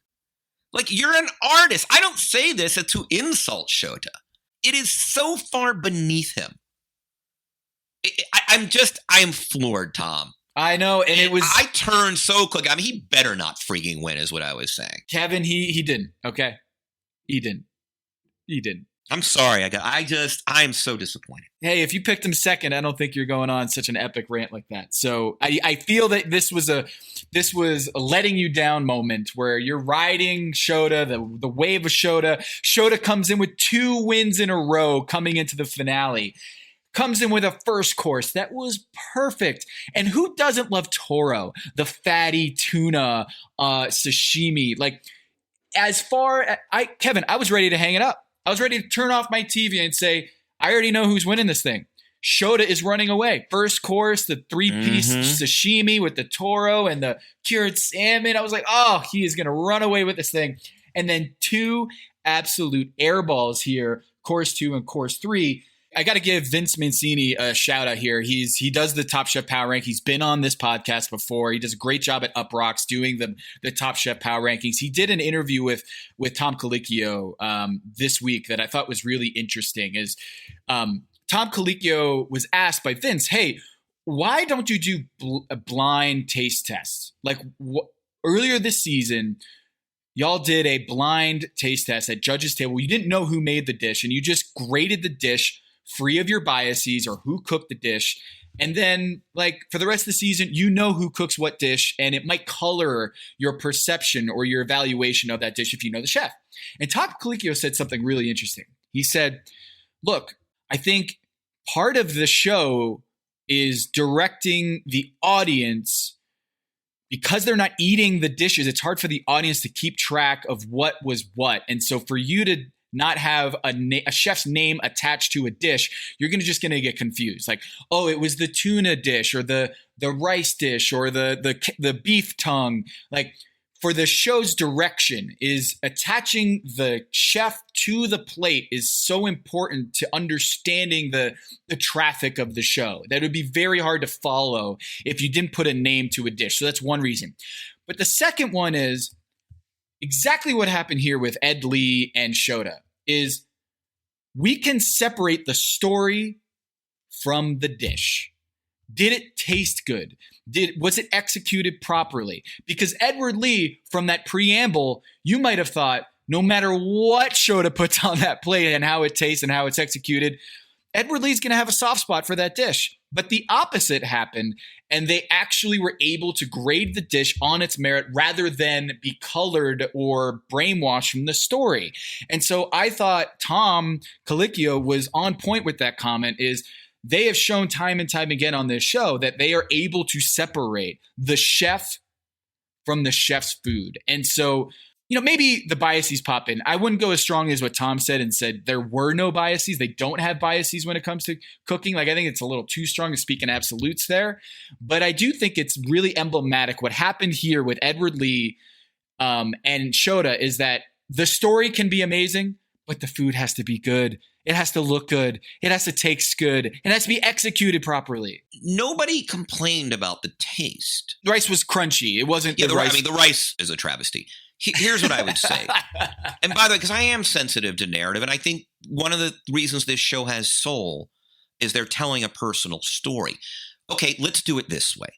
Speaker 8: Like, you're an artist. I don't say this to insult Shota. It is so far beneath him. I am floored, Tom.
Speaker 9: I know, and it was.
Speaker 8: I turned so quick. I mean, he better not freaking win, is what I was saying.
Speaker 9: Kevin, he didn't. Okay, he didn't.
Speaker 8: I'm sorry. I'm so disappointed.
Speaker 9: Hey, if you picked him second, I don't think you're going on such an epic rant like that. So I feel that this was a letting you down moment where you're riding Shota, the wave of Shota. Shota comes in with 2 wins in a row coming into the finale. Comes in with a first course that was perfect. And who doesn't love Toro, the fatty tuna sashimi? Like, Kevin, I was ready to hang it up. I was ready to turn off my TV and say, I already know who's winning this thing. Shota is running away. First course, the 3-piece sashimi with the Toro and the cured salmon. I was like, oh, he is going to run away with this thing. And then 2 absolute airballs here, course 2 and course 3. I got to give Vince Mancini a shout out here. He does the Top Chef Power Rank. He's been on this podcast before. He does a great job at Up Rocks doing the Top Chef Power Rankings. He did an interview with Tom Colicchio this week that I thought was really interesting. Tom Colicchio was asked by Vince, hey, why don't you do a blind taste test? Like earlier this season, y'all did a blind taste test at judges' table. You didn't know who made the dish, and you just graded the dish free of your biases or who cooked the dish. And then, like, for the rest of the season, you know who cooks what dish, and it might color your perception or your evaluation of that dish if you know the chef. And Tom Colicchio said something really interesting. He said, look, I think part of the show is directing the audience. Because they're not eating the dishes, it's hard for the audience to keep track of what was what. And so for you to not have a chef's name attached to a dish, you're just going to get confused. Like, oh, it was the tuna dish or the rice dish or the beef tongue. Like, for the show's direction, is attaching the chef to the plate is so important to understanding the traffic of the show that it would be very hard to follow if you didn't put a name to a dish. So that's one reason. But the second one is, exactly what happened here with Ed Lee and Shota is we can separate the story from the dish. Did it taste good? Was it executed properly? Because Edward Lee, from that preamble, you might have thought, no matter what Shota puts on that plate and how it tastes and how it's executed, Edward Lee's going to have a soft spot for that dish. But the opposite happened, and they actually were able to grade the dish on its merit rather than be colored or brainwashed from the story. And so I thought Tom Colicchio was on point with that comment is they have shown time and time again on this show that they are able to separate the chef from the chef's food. And so, maybe the biases pop in. I wouldn't go as strong as what Tom said and said there were no biases. They don't have biases when it comes to cooking. I think it's a little too strong to speak in absolutes there. But I do think it's really emblematic. What happened here with Edward Lee and Shota is that the story can be amazing, but the food has to be good. It has to look good. It has to taste good. It has to be executed properly.
Speaker 8: Nobody complained about the taste.
Speaker 9: The rice was crunchy. It wasn't
Speaker 8: the
Speaker 9: rice.
Speaker 8: The rice is a travesty. Here's what I would say. And by the way, because I am sensitive to narrative, and I think one of the reasons this show has soul is they're telling a personal story. Okay, let's do it this way.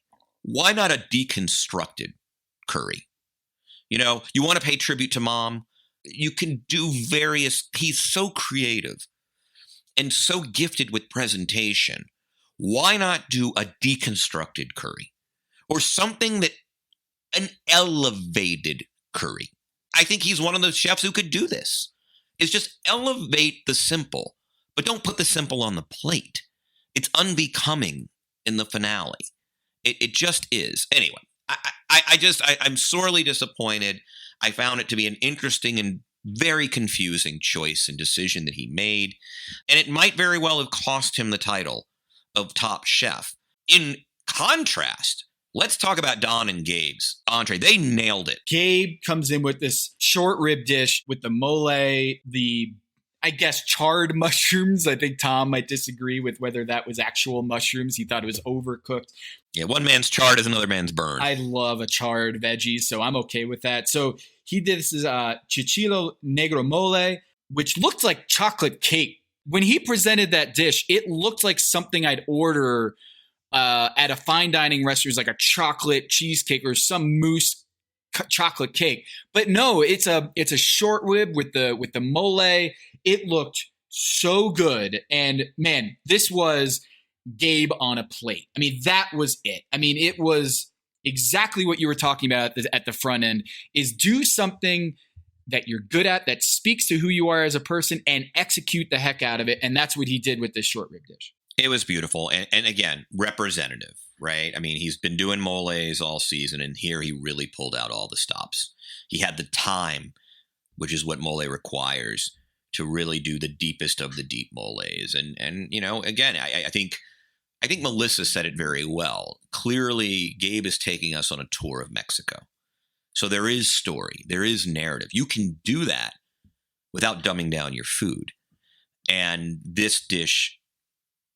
Speaker 8: Why not a deconstructed curry? You want to pay tribute to Mom? You can do he's so creative and so gifted with presentation. Why not do a deconstructed curry or something an elevated curry? I think he's one of those chefs who could do this. Is just elevate the simple, but don't put the simple on the plate. It's unbecoming in the finale. It just is. Anyway, I'm sorely disappointed. I found it to be an interesting and very confusing choice and decision that he made. And it might very well have cost him the title of top chef. In contrast, let's talk about Don and Gabe's entree. They nailed it.
Speaker 9: Gabe comes in with this short rib dish with the mole, charred mushrooms. I think Tom might disagree with whether that was actual mushrooms. He thought it was overcooked.
Speaker 8: Yeah, one man's charred is another man's burned.
Speaker 9: I love a charred veggie, so I'm okay with that. So he did this chichilo negro mole, which looked like chocolate cake. When he presented that dish, it looked like something I'd order at a fine dining restaurant, like a chocolate cheesecake or some mousse chocolate cake. But no, it's a short rib with the mole. It looked so good. And man, this was Gabe on a plate. That was it. It was exactly what you were talking about at the front end, is do something that you're good at, that speaks to who you are as a person, and execute the heck out of it. And that's what he did with this short rib dish.
Speaker 8: It was beautiful. And again, representative, right? He's been doing moles all season, and here he really pulled out all the stops. He had the time, which is what mole requires, to really do the deepest of the deep moles. And again, I think Melissa said it very well. Clearly, Gabe is taking us on a tour of Mexico. So there is story, there is narrative. You can do that without dumbing down your food. And this dish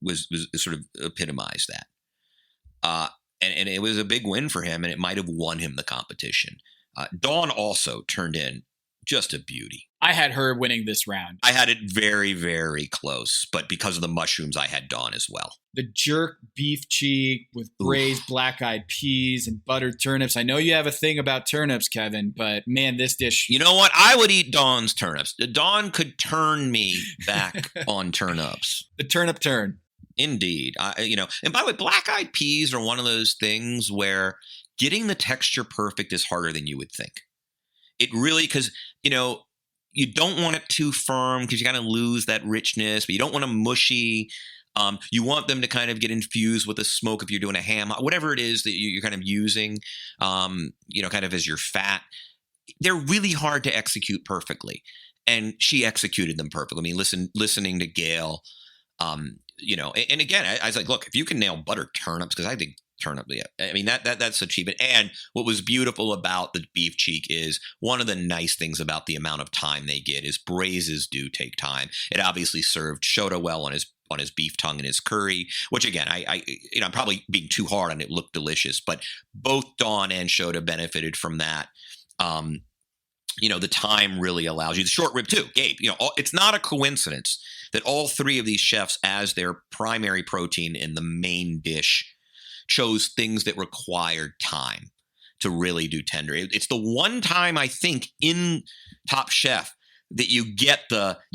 Speaker 8: was sort of epitomized that. And it was a big win for him, and it might have won him the competition. Dawn also turned in just a beauty.
Speaker 9: I had her winning this round.
Speaker 8: I had it very, very close, but because of the mushrooms, I had Dawn as well.
Speaker 9: The jerk beef cheek with braised black-eyed peas and buttered turnips. I know you have a thing about turnips, Kevin, but man, this dish...
Speaker 8: You know what? I would eat Dawn's turnips. Dawn could turn me back on turnips.
Speaker 9: The turnip turn.
Speaker 8: Indeed. And by the way, black-eyed peas are one of those things where getting the texture perfect is harder than you would think. It really, because, you don't want it too firm because you kind of lose that richness, but you don't want them mushy. You want them to kind of get infused with the smoke if you're doing a ham, whatever it is that you're kind of using, kind of as your fat. They're really hard to execute perfectly. And she executed them perfectly. Listening to Gail, and again, I was like, look, if you can nail buttered turnips, because I think turnip, that's achievement. And what was beautiful about the beef cheek is one of the nice things about the amount of time they get is braises do take time. It obviously served Shota well on his beef tongue and his curry, which again, I'm probably being too hard on it. Looked delicious, but both Dawn and Shota benefited from that. the time really allows you. The short rib too, Gabe. It's not a coincidence that all three of these chefs, as their primary protein in the main dish, chose things that required time to really do tender. It's the one time I think in Top Chef that you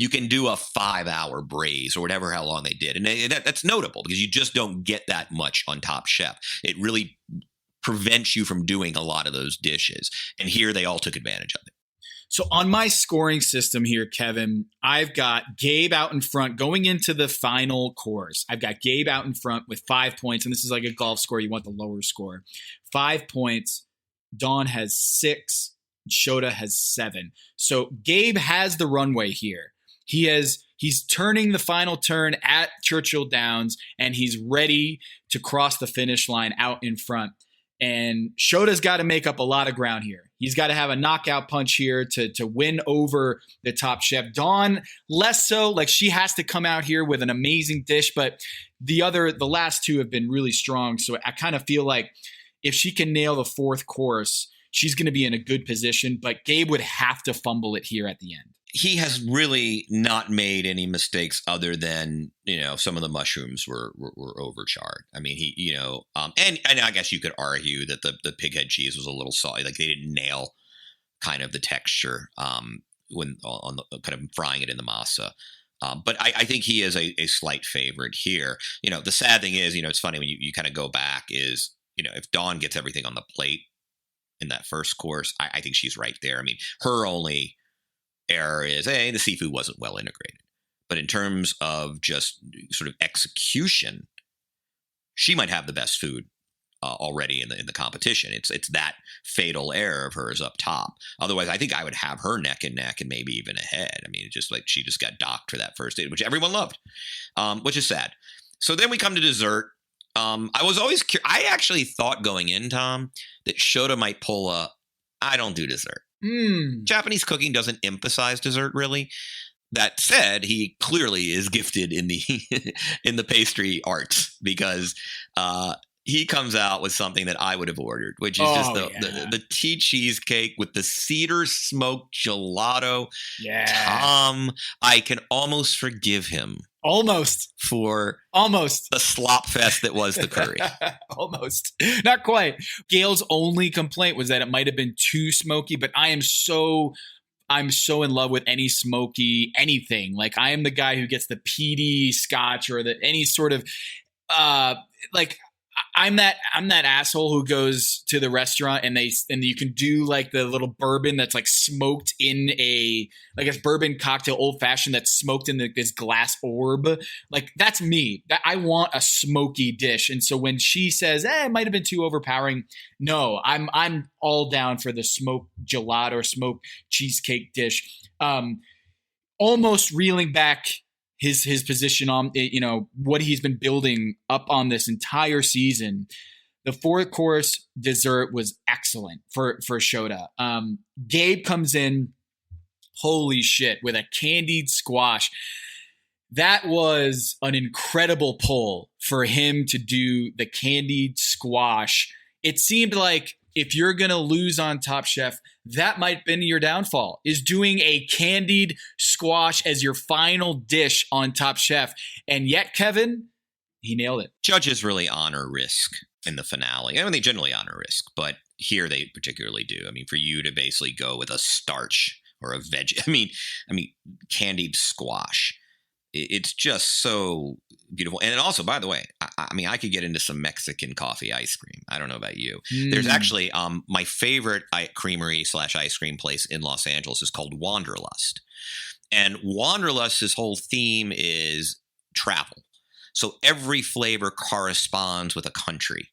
Speaker 8: can do a 5-hour braise or whatever, how long they did. And that's notable because you just don't get that much on Top Chef. It really prevents you from doing a lot of those dishes. And here they all took advantage of it.
Speaker 9: So on my scoring system here, Kevin, I've got Gabe out in front going into the final course. I've got Gabe out in front with 5 points, and this is like a golf score. You want the lower score. 5 points. Dawn has 6. Shota has 7. So Gabe has the runway here. He's turning the final turn at Churchill Downs, and he's ready to cross the finish line out in front. And Shota's got to make up a lot of ground here. He's got to have a knockout punch here to win over the Top Chef. Dawn, less so. Like, she has to come out here with an amazing dish, but the last two have been really strong. So I kind of feel like if she can nail the fourth course, she's going to be in a good position. But Gabe would have to fumble it here at the end.
Speaker 8: He has really not made any mistakes other than, some of the mushrooms were overcharred. I mean, and I guess you could argue that the pig head cheese was a little salty. Like, they didn't nail kind of the texture when on the kind of frying it in the masa. But I think he is a slight favorite here. The sad thing is, it's funny when you kind of go back is, if Dawn gets everything on the plate in that first course, I think she's right there. I mean, her only error is, the seafood wasn't well integrated. But in terms of just sort of execution, she might have the best food already in the competition. It's that fatal error of hers up top. Otherwise, I think I would have her neck and neck and maybe even ahead. I mean, it's just like she just got docked for that first date, which everyone loved, which is sad. So then we come to dessert. I was always I actually thought going in, Tom, that Shota might pull I don't do dessert. Japanese cooking doesn't emphasize dessert really. That said, he clearly is gifted in the in the pastry arts because he comes out with something that I would have ordered, which is the tea cheesecake with the cedar smoked gelato.
Speaker 9: Yeah,
Speaker 8: Tom, I can almost forgive him.
Speaker 9: For
Speaker 8: the slop fest that was the curry.
Speaker 9: Almost. Not quite. Gail's only complaint was that it might have been too smoky, but I'm so in love with any smoky anything. Like, I am the guy who gets the peaty scotch or any sort of I'm that asshole who goes to the restaurant and you can do like the little bourbon that's like smoked in a bourbon cocktail old fashioned that's smoked in this glass orb. Like, that's me. I want a smoky dish. And so when she says, it might have been too overpowering, no, I'm all down for the smoked gelato or smoked cheesecake dish. Almost reeling back his position on, what he's been building up on this entire season. The fourth course dessert was excellent for Shota. Gabe comes in, holy shit, with a candied squash. That was an incredible pull for him to do the candied squash. It seemed like if you're going to lose on Top Chef, that might have been your downfall, is doing a candied squash as your final dish on Top Chef. And yet, Kevin, he nailed it.
Speaker 8: Judges really honor risk in the finale. I mean, they generally honor risk, but here they particularly do. I mean, for you to basically go with a starch or a veg, I mean, candied squash. It's just so beautiful. And also, by the way, I could get into some Mexican coffee ice cream. I don't know about you. There's actually my favorite creamery / ice cream place in Los Angeles is called Wanderlust. And Wanderlust's whole theme is travel. So every flavor corresponds with a country.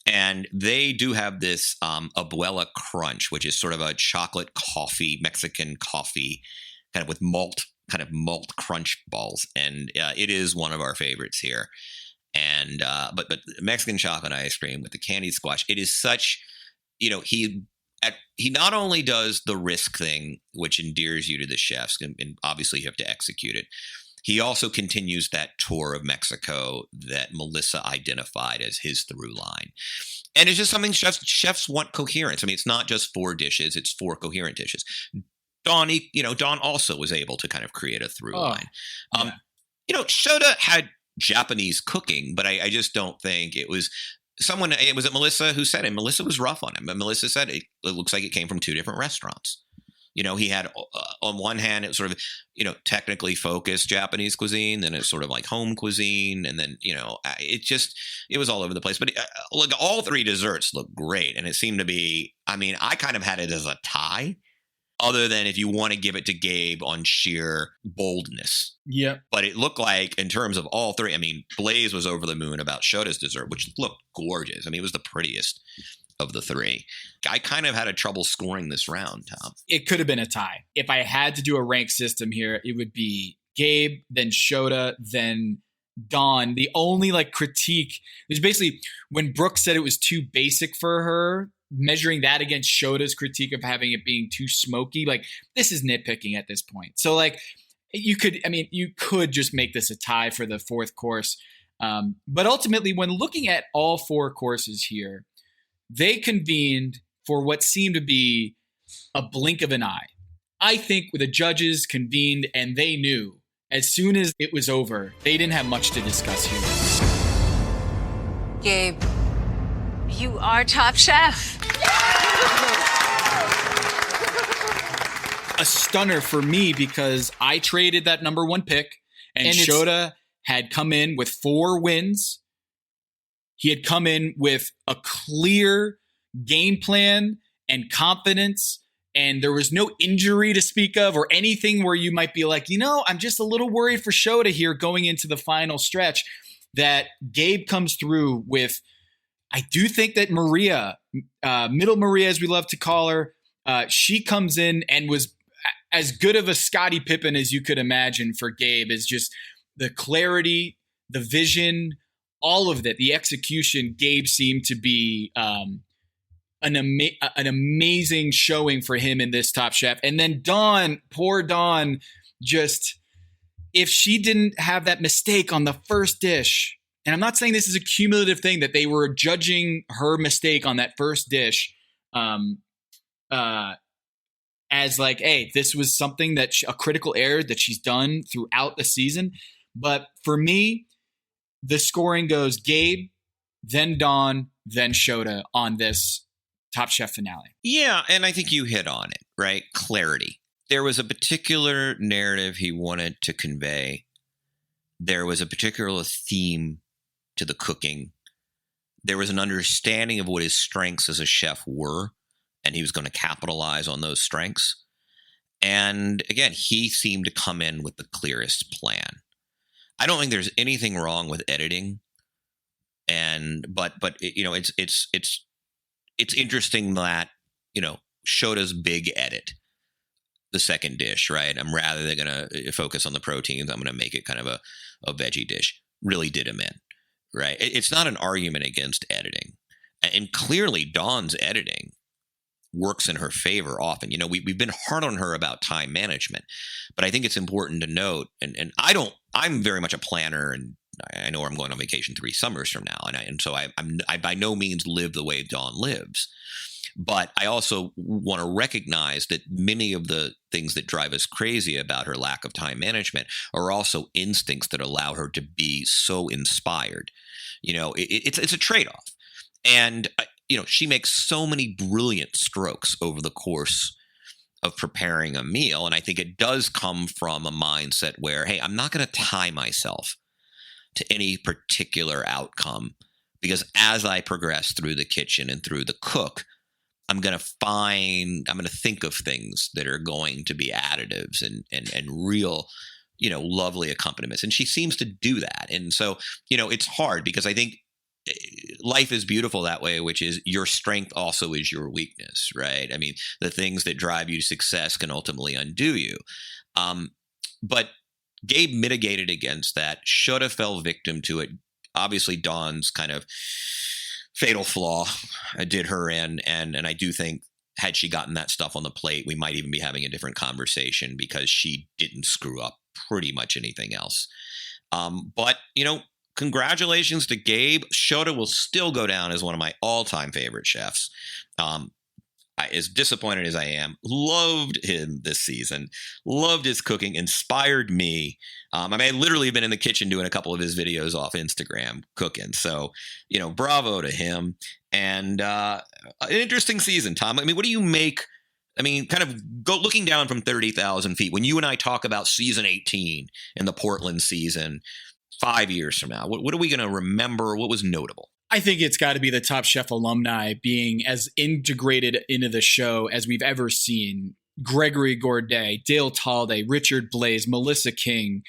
Speaker 8: And they do have this Abuela Crunch, which is sort of a chocolate coffee, Mexican coffee, kind of with malt crunch balls, and it is one of our favorites here. And but Mexican chocolate ice cream with the candied squash, it is such, he not only does the risk thing, which endears you to the chefs, and obviously you have to execute it, He also continues that tour of Mexico that Melissa identified as his through line. And it's just something chefs want coherence. I mean, it's not just 4 dishes, it's 4 coherent dishes. Dawn also was able to kind of create a through line. Shota had Japanese cooking, but I just don't think it was was it Melissa who said it? Melissa was rough on him. But Melissa said it looks like it came from 2 different restaurants. He had, on one hand, it was sort of, technically focused Japanese cuisine, then it's sort of like home cuisine. And then, it was all over the place. But look, all 3 desserts look great. And it seemed to be, I kind of had it as a tie, other than if you want to give it to Gabe on sheer boldness.
Speaker 9: Yep.
Speaker 8: But it looked like, in terms of all 3, Blaze was over the moon about Shota's dessert, which looked gorgeous. It was the prettiest of the 3. I kind of had a trouble scoring this round, Tom.
Speaker 9: It could have been a tie. If I had to do a rank system here, it would be Gabe, then Shota, then Dawn. The only critique is basically when Brooke said it was too basic for her, measuring that against Shota's critique of having it being too smoky. This is nitpicking at this point. So you could just make this a tie for the 4th course. But ultimately, when looking at all 4 courses here, they convened for what seemed to be a blink of an eye. I think the judges convened and they knew as soon as it was over, they didn't have much to discuss here.
Speaker 1: Gabe, you are top chef.
Speaker 9: A stunner for me because I traded that number 1 pick and Shota had come in with 4 wins. He had come in with a clear game plan and confidence, and there was no injury to speak of or anything where you might be like, I'm just a little worried for Shota here going into the final stretch. That Gabe comes through with, I do think that Maria, Middle Maria as we love to call her, she comes in and was as good of a Scottie Pippen as you could imagine for Gabe. Is just the clarity, the vision, all of that, the execution. Gabe seemed to be an amazing showing for him in this Top Chef. And then Dawn, poor Dawn, just if she didn't have that mistake on the first dish, and I'm not saying this is a cumulative thing, that they were judging her mistake on that first dish as hey, this was something that a critical error that she's done throughout the season. But for me, the scoring goes Gabe, then Dawn, then Shota on this Top Chef finale.
Speaker 8: Yeah, and I think you hit on it, right? Clarity. There was a particular narrative he wanted to convey. There was a particular theme to the cooking. There was an understanding of what his strengths as a chef were, and he was going to capitalize on those strengths. And again, he seemed to come in with the clearest plan. I don't think there's anything wrong with editing, but it's interesting that Shota's big edit, the second dish, right? Rather than going to focus on the proteins, I'm going to make it kind of a veggie dish. Really did him in, right? It's not an argument against editing, and clearly Dawn's editing works in her favor often. We've been hard on her about time management, but I think it's important to note, and I'm very much a planner, and I know I'm going on vacation 3 summers from now. And so I by no means live the way Dawn lives, but I also want to recognize that many of the things that drive us crazy about her lack of time management are also instincts that allow her to be so inspired. It's a trade-off. And she makes so many brilliant strokes over the course of preparing a meal. And I think it does come from a mindset where, hey, I'm not going to tie myself to any particular outcome, because as I progress through the kitchen and through the cook, I'm going to think of things that are going to be additives and real, lovely accompaniments. And she seems to do that. And so, it's hard because I think life is beautiful that way, which is your strength also is your weakness, right? I mean, the things that drive you to success can ultimately undo you. But Gabe mitigated against that. Shota fell victim to it. Obviously, Dawn's kind of fatal flaw did her in. And I do think had she gotten that stuff on the plate, we might even be having a different conversation because she didn't screw up pretty much anything else. But, congratulations to Gabe. Shota will still go down as one of my all-time favorite chefs. As disappointed as I am, loved him this season, loved his cooking, inspired me. I literally been in the kitchen doing a couple of his videos off Instagram cooking. So, bravo to him. And an interesting season, Tom. What do you make? Kind of looking down from 30,000 feet. When you and I talk about season 18 in the Portland season 5 years from now, what are we going to remember? What was notable?
Speaker 9: I think it's got to be the Top Chef alumni being as integrated into the show as we've ever seen. Gregory Gourdet, Dale Talde, Richard Blaze, Melissa King.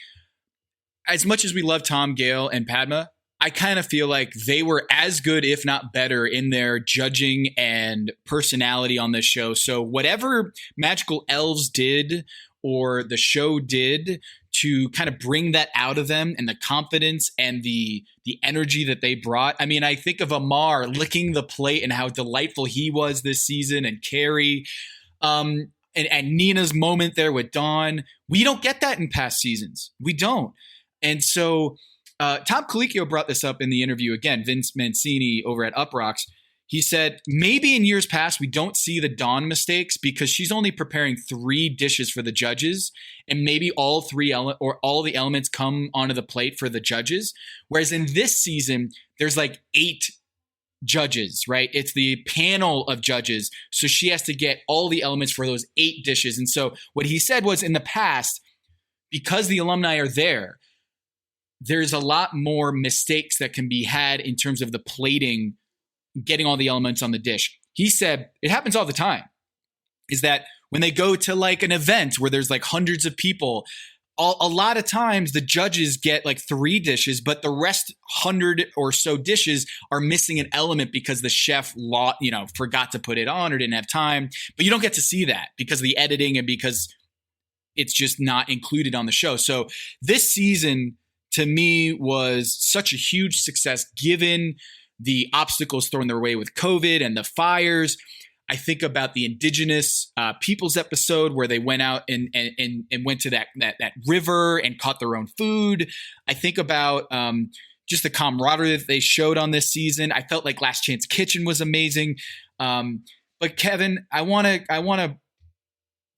Speaker 9: As much as we love Tom, Gale, and Padma, I kind of feel like they were as good, if not better, in their judging and personality on this show. So whatever Magical Elves did or the show did to kind of bring that out of them, and the confidence and the energy that they brought. I think of Amar licking the plate and how delightful he was this season, and Carrie, and Nina's moment there with Dawn. We don't get that in past seasons. We don't. And so Tom Colicchio brought this up in the interview again, Vince Mancini over at Uprocks. He said, maybe in years past, we don't see the Dawn mistakes because she's only preparing 3 dishes for the judges, and maybe all the elements come onto the plate for the judges. Whereas in this season, there's like 8 judges, right? It's the panel of judges. So she has to get all the elements for those 8 dishes. And so what he said was, in the past, because the alumni are there, there's a lot more mistakes that can be had in terms of the plating, getting all the elements on the dish. He said it happens all the time, is that when they go to like an event where there's like hundreds of people, a lot of times the judges get like 3 dishes, but the rest 100 or so dishes are missing an element because the chef forgot to put it on or didn't have time. But you don't get to see that because of the editing and because it's just not included on the show. So this season to me was such a huge success given the obstacles thrown their way with COVID and the fires. I think about the Indigenous peoples episode where they went out and went to that river and caught their own food. I think about just the camaraderie that they showed on this season. I felt like Last Chance Kitchen was amazing. But Kevin, I want to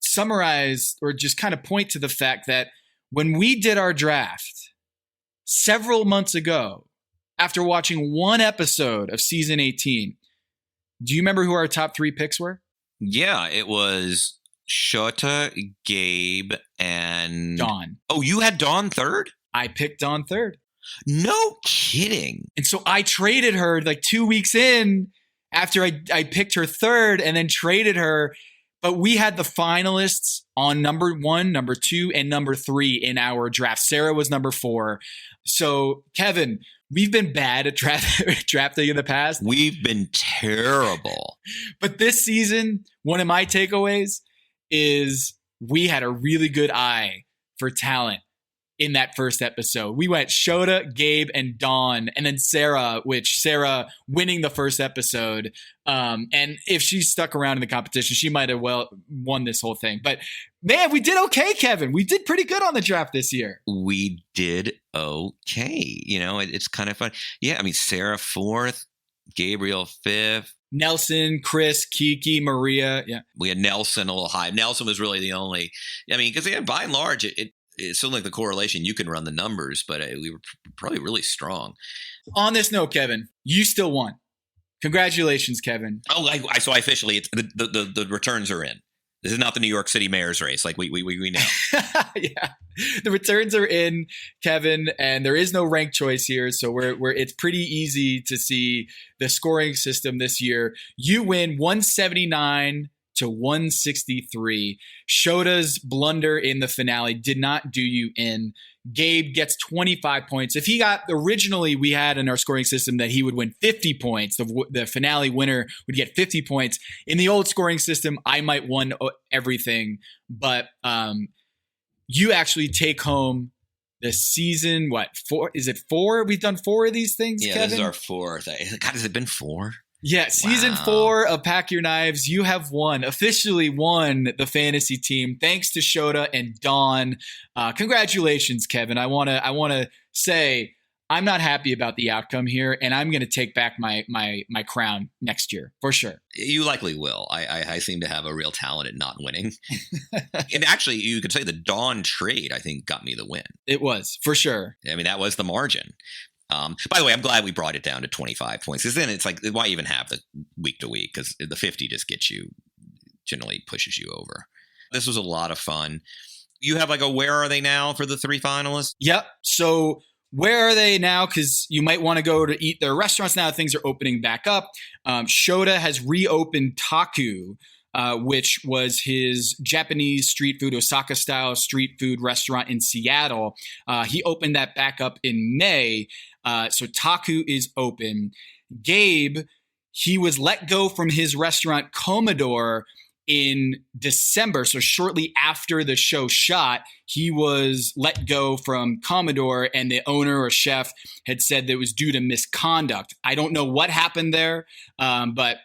Speaker 9: summarize or just kind of point to the fact that when we did our draft several months ago, after watching 1 episode of season 18, do you remember who our top 3 picks were?
Speaker 8: Yeah, it was Shota, Gabe, and
Speaker 9: Dawn.
Speaker 8: Oh, you had Dawn third?
Speaker 9: I picked Dawn third.
Speaker 8: No kidding.
Speaker 9: And so I traded her like 2 weeks in after I picked her third and then traded her. But we had the finalists on number 1, number 2, and number 3 in our draft. Sarah was number 4. So, Kevin, we've been bad at drafting in the past.
Speaker 8: We've been terrible.
Speaker 9: But this season, one of my takeaways is we had a really good eye for talent in that first episode. We went Shota, Gabe, and Dawn, and then Sarah winning the first episode. And if she stuck around in the competition, she might have won this whole thing. But man, we did okay, Kevin. We did pretty good on the draft this year.
Speaker 8: We did okay. It's kind of fun. Yeah, Sarah 4th, Gabriel 5th.
Speaker 9: Nelson, Chris, Kiki, Maria. Yeah.
Speaker 8: We had Nelson a little high. Nelson was really the only, because by and large, it's still like the correlation. You can run the numbers, but we were probably really strong.
Speaker 9: On this note, Kevin, you still won. Congratulations, Kevin.
Speaker 8: Oh, so I officially, the returns are in. This is not the New York City mayor's race, like we know.
Speaker 9: Yeah, the returns are in, Kevin, and there is no rank choice here, so it's pretty easy to see the scoring system this year. You win 179 to 163. Shota's blunder in the finale did not do you in. Gabe gets 25 points. If he got, originally we had in our scoring system that he would win 50 points. The finale winner would get 50 points. In the old scoring system, I might won everything, but you actually take home the season, 4? Is it 4? We've done 4 of these things,
Speaker 8: yeah,
Speaker 9: Kevin?
Speaker 8: This is our 4th. God, has it been 4?
Speaker 9: Yeah, season 4 of Pack Your Knives, you have officially won the fantasy team, thanks to Shota and Dawn. Congratulations, Kevin. I want to say I'm not happy about the outcome here, and I'm going to take back my crown next year for sure.
Speaker 8: You likely will. I seem to have a real talent at not winning. And actually, you could say the Dawn trade, I think, got me the win.
Speaker 9: It was, for sure.
Speaker 8: I mean, that was the margin. By the way, I'm glad we brought it down to 25 points, because then it's like, why even have the week to week? Because the 50 just generally pushes you over. This was a lot of fun. You have like a where are they now for the 3 finalists?
Speaker 9: Yep. So where are they now? Because you might want to go to eat their restaurants now. Things are opening back up. Shota has reopened Taku, which was his Japanese street food, Osaka-style street food restaurant in Seattle. He opened that back up in May. So Taku is open. Gabe, he was let go from his restaurant Commodore in December. So shortly after the show shot, he was let go from Commodore, and the owner or chef had said that it was due to misconduct. I don't know what happened there, but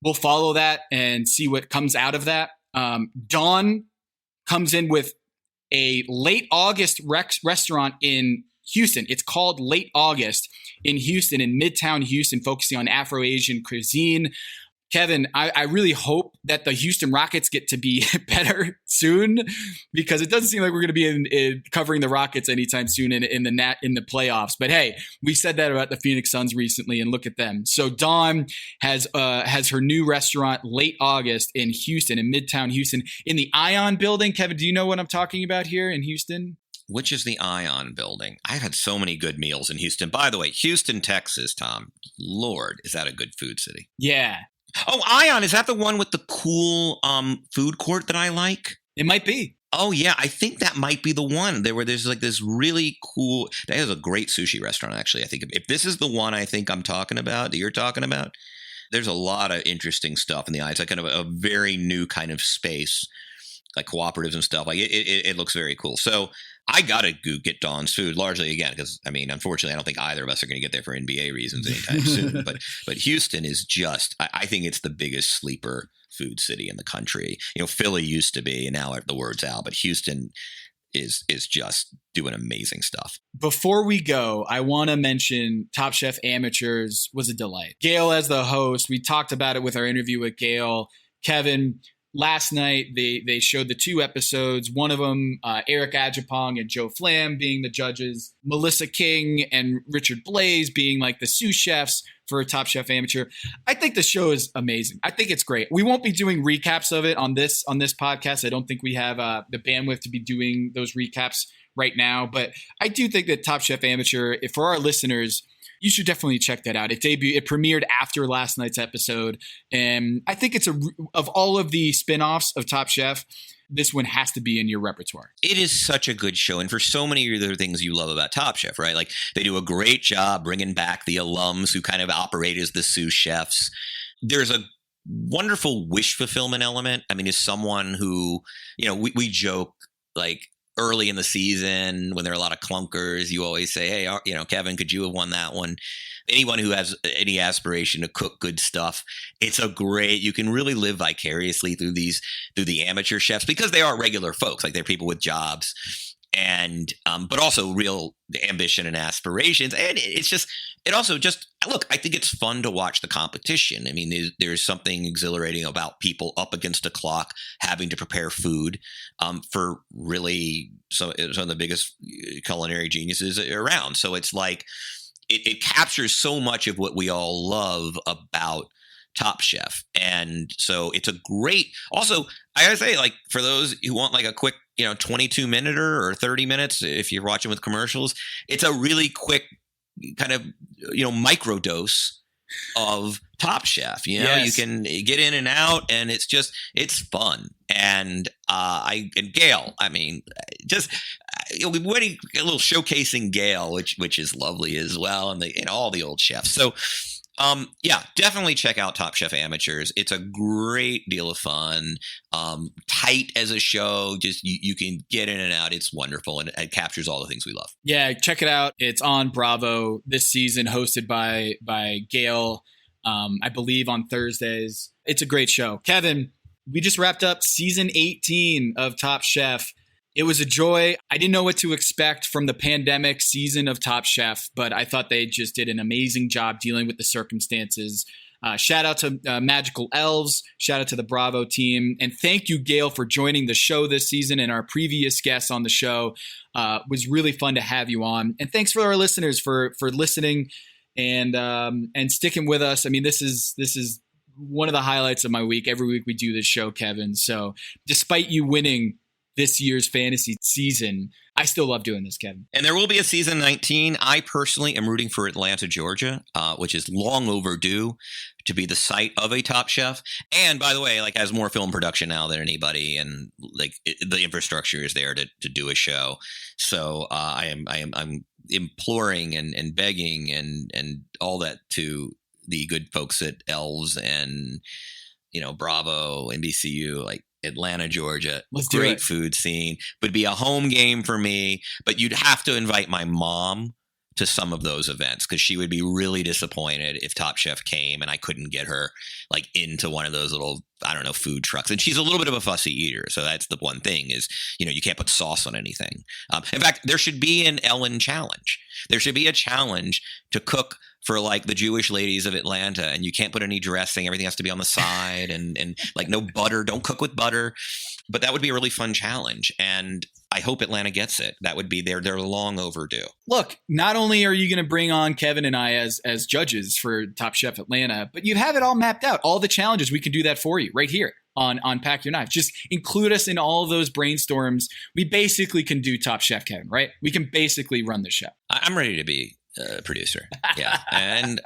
Speaker 9: we'll follow that and see what comes out of that. Dawn comes in with a late August restaurant in Houston. It's called Late August in Houston, in Midtown Houston, focusing on Afro-Asian cuisine. Kevin, I really hope that the Houston Rockets get to be better soon, because it doesn't seem like we're going to be in covering the Rockets anytime soon in the playoffs. But hey, we said that about the Phoenix Suns recently, and look at them. So Dawn has her new restaurant Late August in Houston, in Midtown Houston, in the Ion Building. Kevin, do you know what I'm talking about here in Houston?
Speaker 8: Which is the Ion Building? I've had so many good meals in Houston. By the way, Houston, Texas, Tom. Lord, is that a good food city?
Speaker 9: Yeah.
Speaker 8: Oh, Ion, is that the one with the cool food court that I like?
Speaker 9: It might be.
Speaker 8: Oh, yeah, I think that might be the one. There's like this really cool, that is a great sushi restaurant, actually. I think if this is the one I think I'm talking about, that you're talking about, there's a lot of interesting stuff in the Ion. It's like kind of a very new kind of space, like cooperatives and stuff. Like it looks very cool. So I got to get Dawn's food, largely, again, because, I mean, unfortunately, I don't think either of us are going to get there for NBA reasons anytime soon. But Houston is just, I think it's the biggest sleeper food city in the country. You know, Philly used to be, and now the word's out, but Houston is just doing amazing stuff.
Speaker 9: Before we go, I want to mention Top Chef Amateurs was a delight. Gail as the host, we talked about it with our interview with Gail. Kevin, last night, they showed the 2 episodes. One of them, Eric Ajapong and Joe Flam being the judges, Melissa King and Richard Blaze being like the sous chefs for Top Chef Amateur. I think the show is amazing. I think it's great. We won't be doing recaps of it on this podcast. I don't think we have the bandwidth to be doing those recaps right now. But I do think that Top Chef Amateur, for our listeners, you should definitely check that out. It premiered after last night's episode. And I think it's of all of the spinoffs of Top Chef, this one has to be in your repertoire.
Speaker 8: It is such a good show. And for so many other things you love about Top Chef, right? Like they do a great job bringing back the alums who kind of operate as the sous chefs. There's a wonderful wish fulfillment element. I mean, as someone who, you know, we joke like, early in the season when there are a lot of clunkers, you always say, hey, you know, Kevin, could you have won that one? Anyone who has any aspiration to cook good stuff, you can really live vicariously through the amateur chefs, because they are regular folks. Like they're people with jobs and, but also real ambition and aspirations. And look, I think it's fun to watch the competition. I mean, there's something exhilarating about people up against a clock having to prepare food for really some of the biggest culinary geniuses around. So it's like it captures so much of what we all love about Top Chef. And so it's a great, also, I gotta say, like, for those who want like a quick, 22-minute or 30 minutes, if you're watching with commercials, it's a really quick kind of, micro dose of Top Chef.
Speaker 9: Yes.
Speaker 8: You can get in and out, and it's fun. And Gail, I mean, we're a little showcasing Gail, which is lovely as well, and all the old chefs. So definitely check out Top Chef Amateurs. It's a great deal of fun, tight as a show. Just you can get in and out. It's wonderful, and it captures all the things we love. Yeah,
Speaker 9: check it out. It's on Bravo this season, hosted by Gail. I believe on Thursdays. It's a great show. Kevin, we just wrapped up season 18 of Top Chef. It was a joy. I didn't know what to expect from the pandemic season of Top Chef, but I thought they just did an amazing job dealing with the circumstances. Shout out to Magical Elves. Shout out to the Bravo team. And thank you, Gail, for joining the show this season and our previous guests on the show. It was really fun to have you on. And thanks for our listeners for listening and sticking with us. I mean, this is one of the highlights of my week. Every week we do this show, Kevin. So despite you winning this year's fantasy season, I still love doing this, Kevin.
Speaker 8: And there will be a season 19. I personally am rooting for Atlanta, Georgia, which is long overdue to be the site of a Top Chef. And by the way, like, has more film production now than anybody, and like the infrastructure is there to do a show. So I'm imploring and begging and all that to the good folks at Elves and Bravo, NBCU, like Atlanta, Georgia.
Speaker 9: Let's do
Speaker 8: great
Speaker 9: it.
Speaker 8: Food scene. Would be a home game for me, but you'd have to invite my mom to some of those events because she would be really disappointed if Top Chef came and I couldn't get her like into one of those little, I don't know, food trucks. And she's a little bit of a fussy eater. So that's the one thing is, you can't put sauce on anything. In fact, there should be an Ellen challenge. There should be a challenge to cook for like the Jewish ladies of Atlanta, and you can't put any dressing. Everything has to be on the side and like no butter. Don't cook with butter. But that would be a really fun challenge. And I hope Atlanta gets it. That would be they're long overdue.
Speaker 9: Look, not only are you going to bring on Kevin and I as judges for Top Chef Atlanta, but you have it all mapped out. All the challenges, we can do that for you right here on Pack Your Knives. Just include us in all of those brainstorms. We basically can do Top Chef, Kevin, right? We can basically run the show.
Speaker 8: I'm ready to be producer. Yeah. And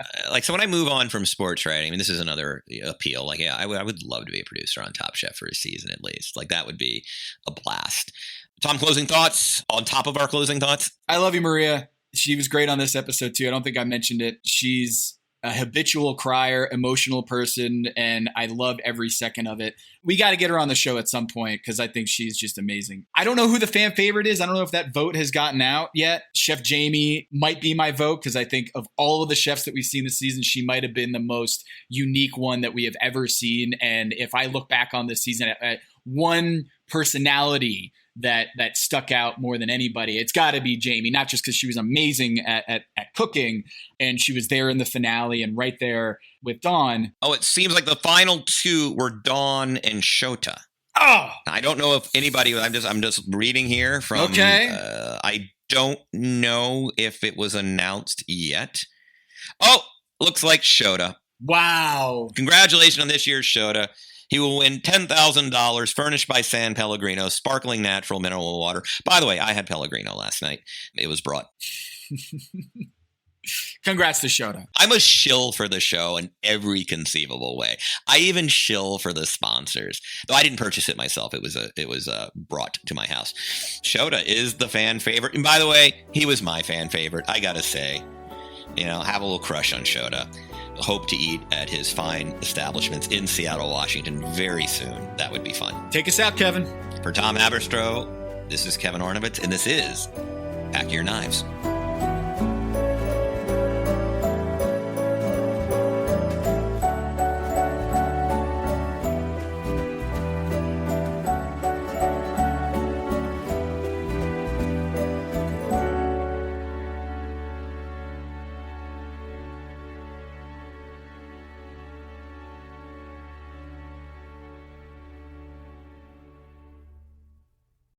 Speaker 8: so when I move on from sports writing, I mean, this is another appeal. Like, yeah, I would love to be a producer on Top Chef for a season at least. Like, that would be a blast. Tom, closing thoughts on top of our closing thoughts?
Speaker 9: I love you, Maria. She was great on this episode too. I don't think I mentioned it. She's a habitual crier, emotional person, and I love every second of it. We got to get her on the show at some point because I think she's just amazing. I don't know who the fan favorite is. I don't know if that vote has gotten out yet. Chef Jamie might be my vote because I think of all of the chefs that we've seen this season, she might have been the most unique one that we have ever seen. And if I look back on this season at one personality that stuck out more than anybody, it's got to be Jamie, not just because she was amazing at cooking and she was there in the finale and right there with Dawn.
Speaker 8: Oh, it seems like the final two were Dawn and Shota.
Speaker 9: Oh,
Speaker 8: I don't know if anybody, I'm just reading here from,
Speaker 9: okay.
Speaker 8: I don't know if it was announced yet. Oh, looks like Shota.
Speaker 9: Wow.
Speaker 8: Congratulations on this year's Shota. He will win $10,000 furnished by San Pellegrino, sparkling natural mineral water. By the way, I had Pellegrino last night. It was brought.
Speaker 9: Congrats to Shota.
Speaker 8: I'm a shill for the show in every conceivable way. I even shill for the sponsors. Though I didn't purchase it myself. It was brought to my house. Shota is the fan favorite. And by the way, he was my fan favorite. I got to say, have a little crush on Shota. Hope to eat at his fine establishments in Seattle, Washington very soon. That would be fun.
Speaker 9: Take us out, Kevin.
Speaker 8: For Tom Haberstroh, this is Kevin Ornovitz, and this is Pack Your Knives.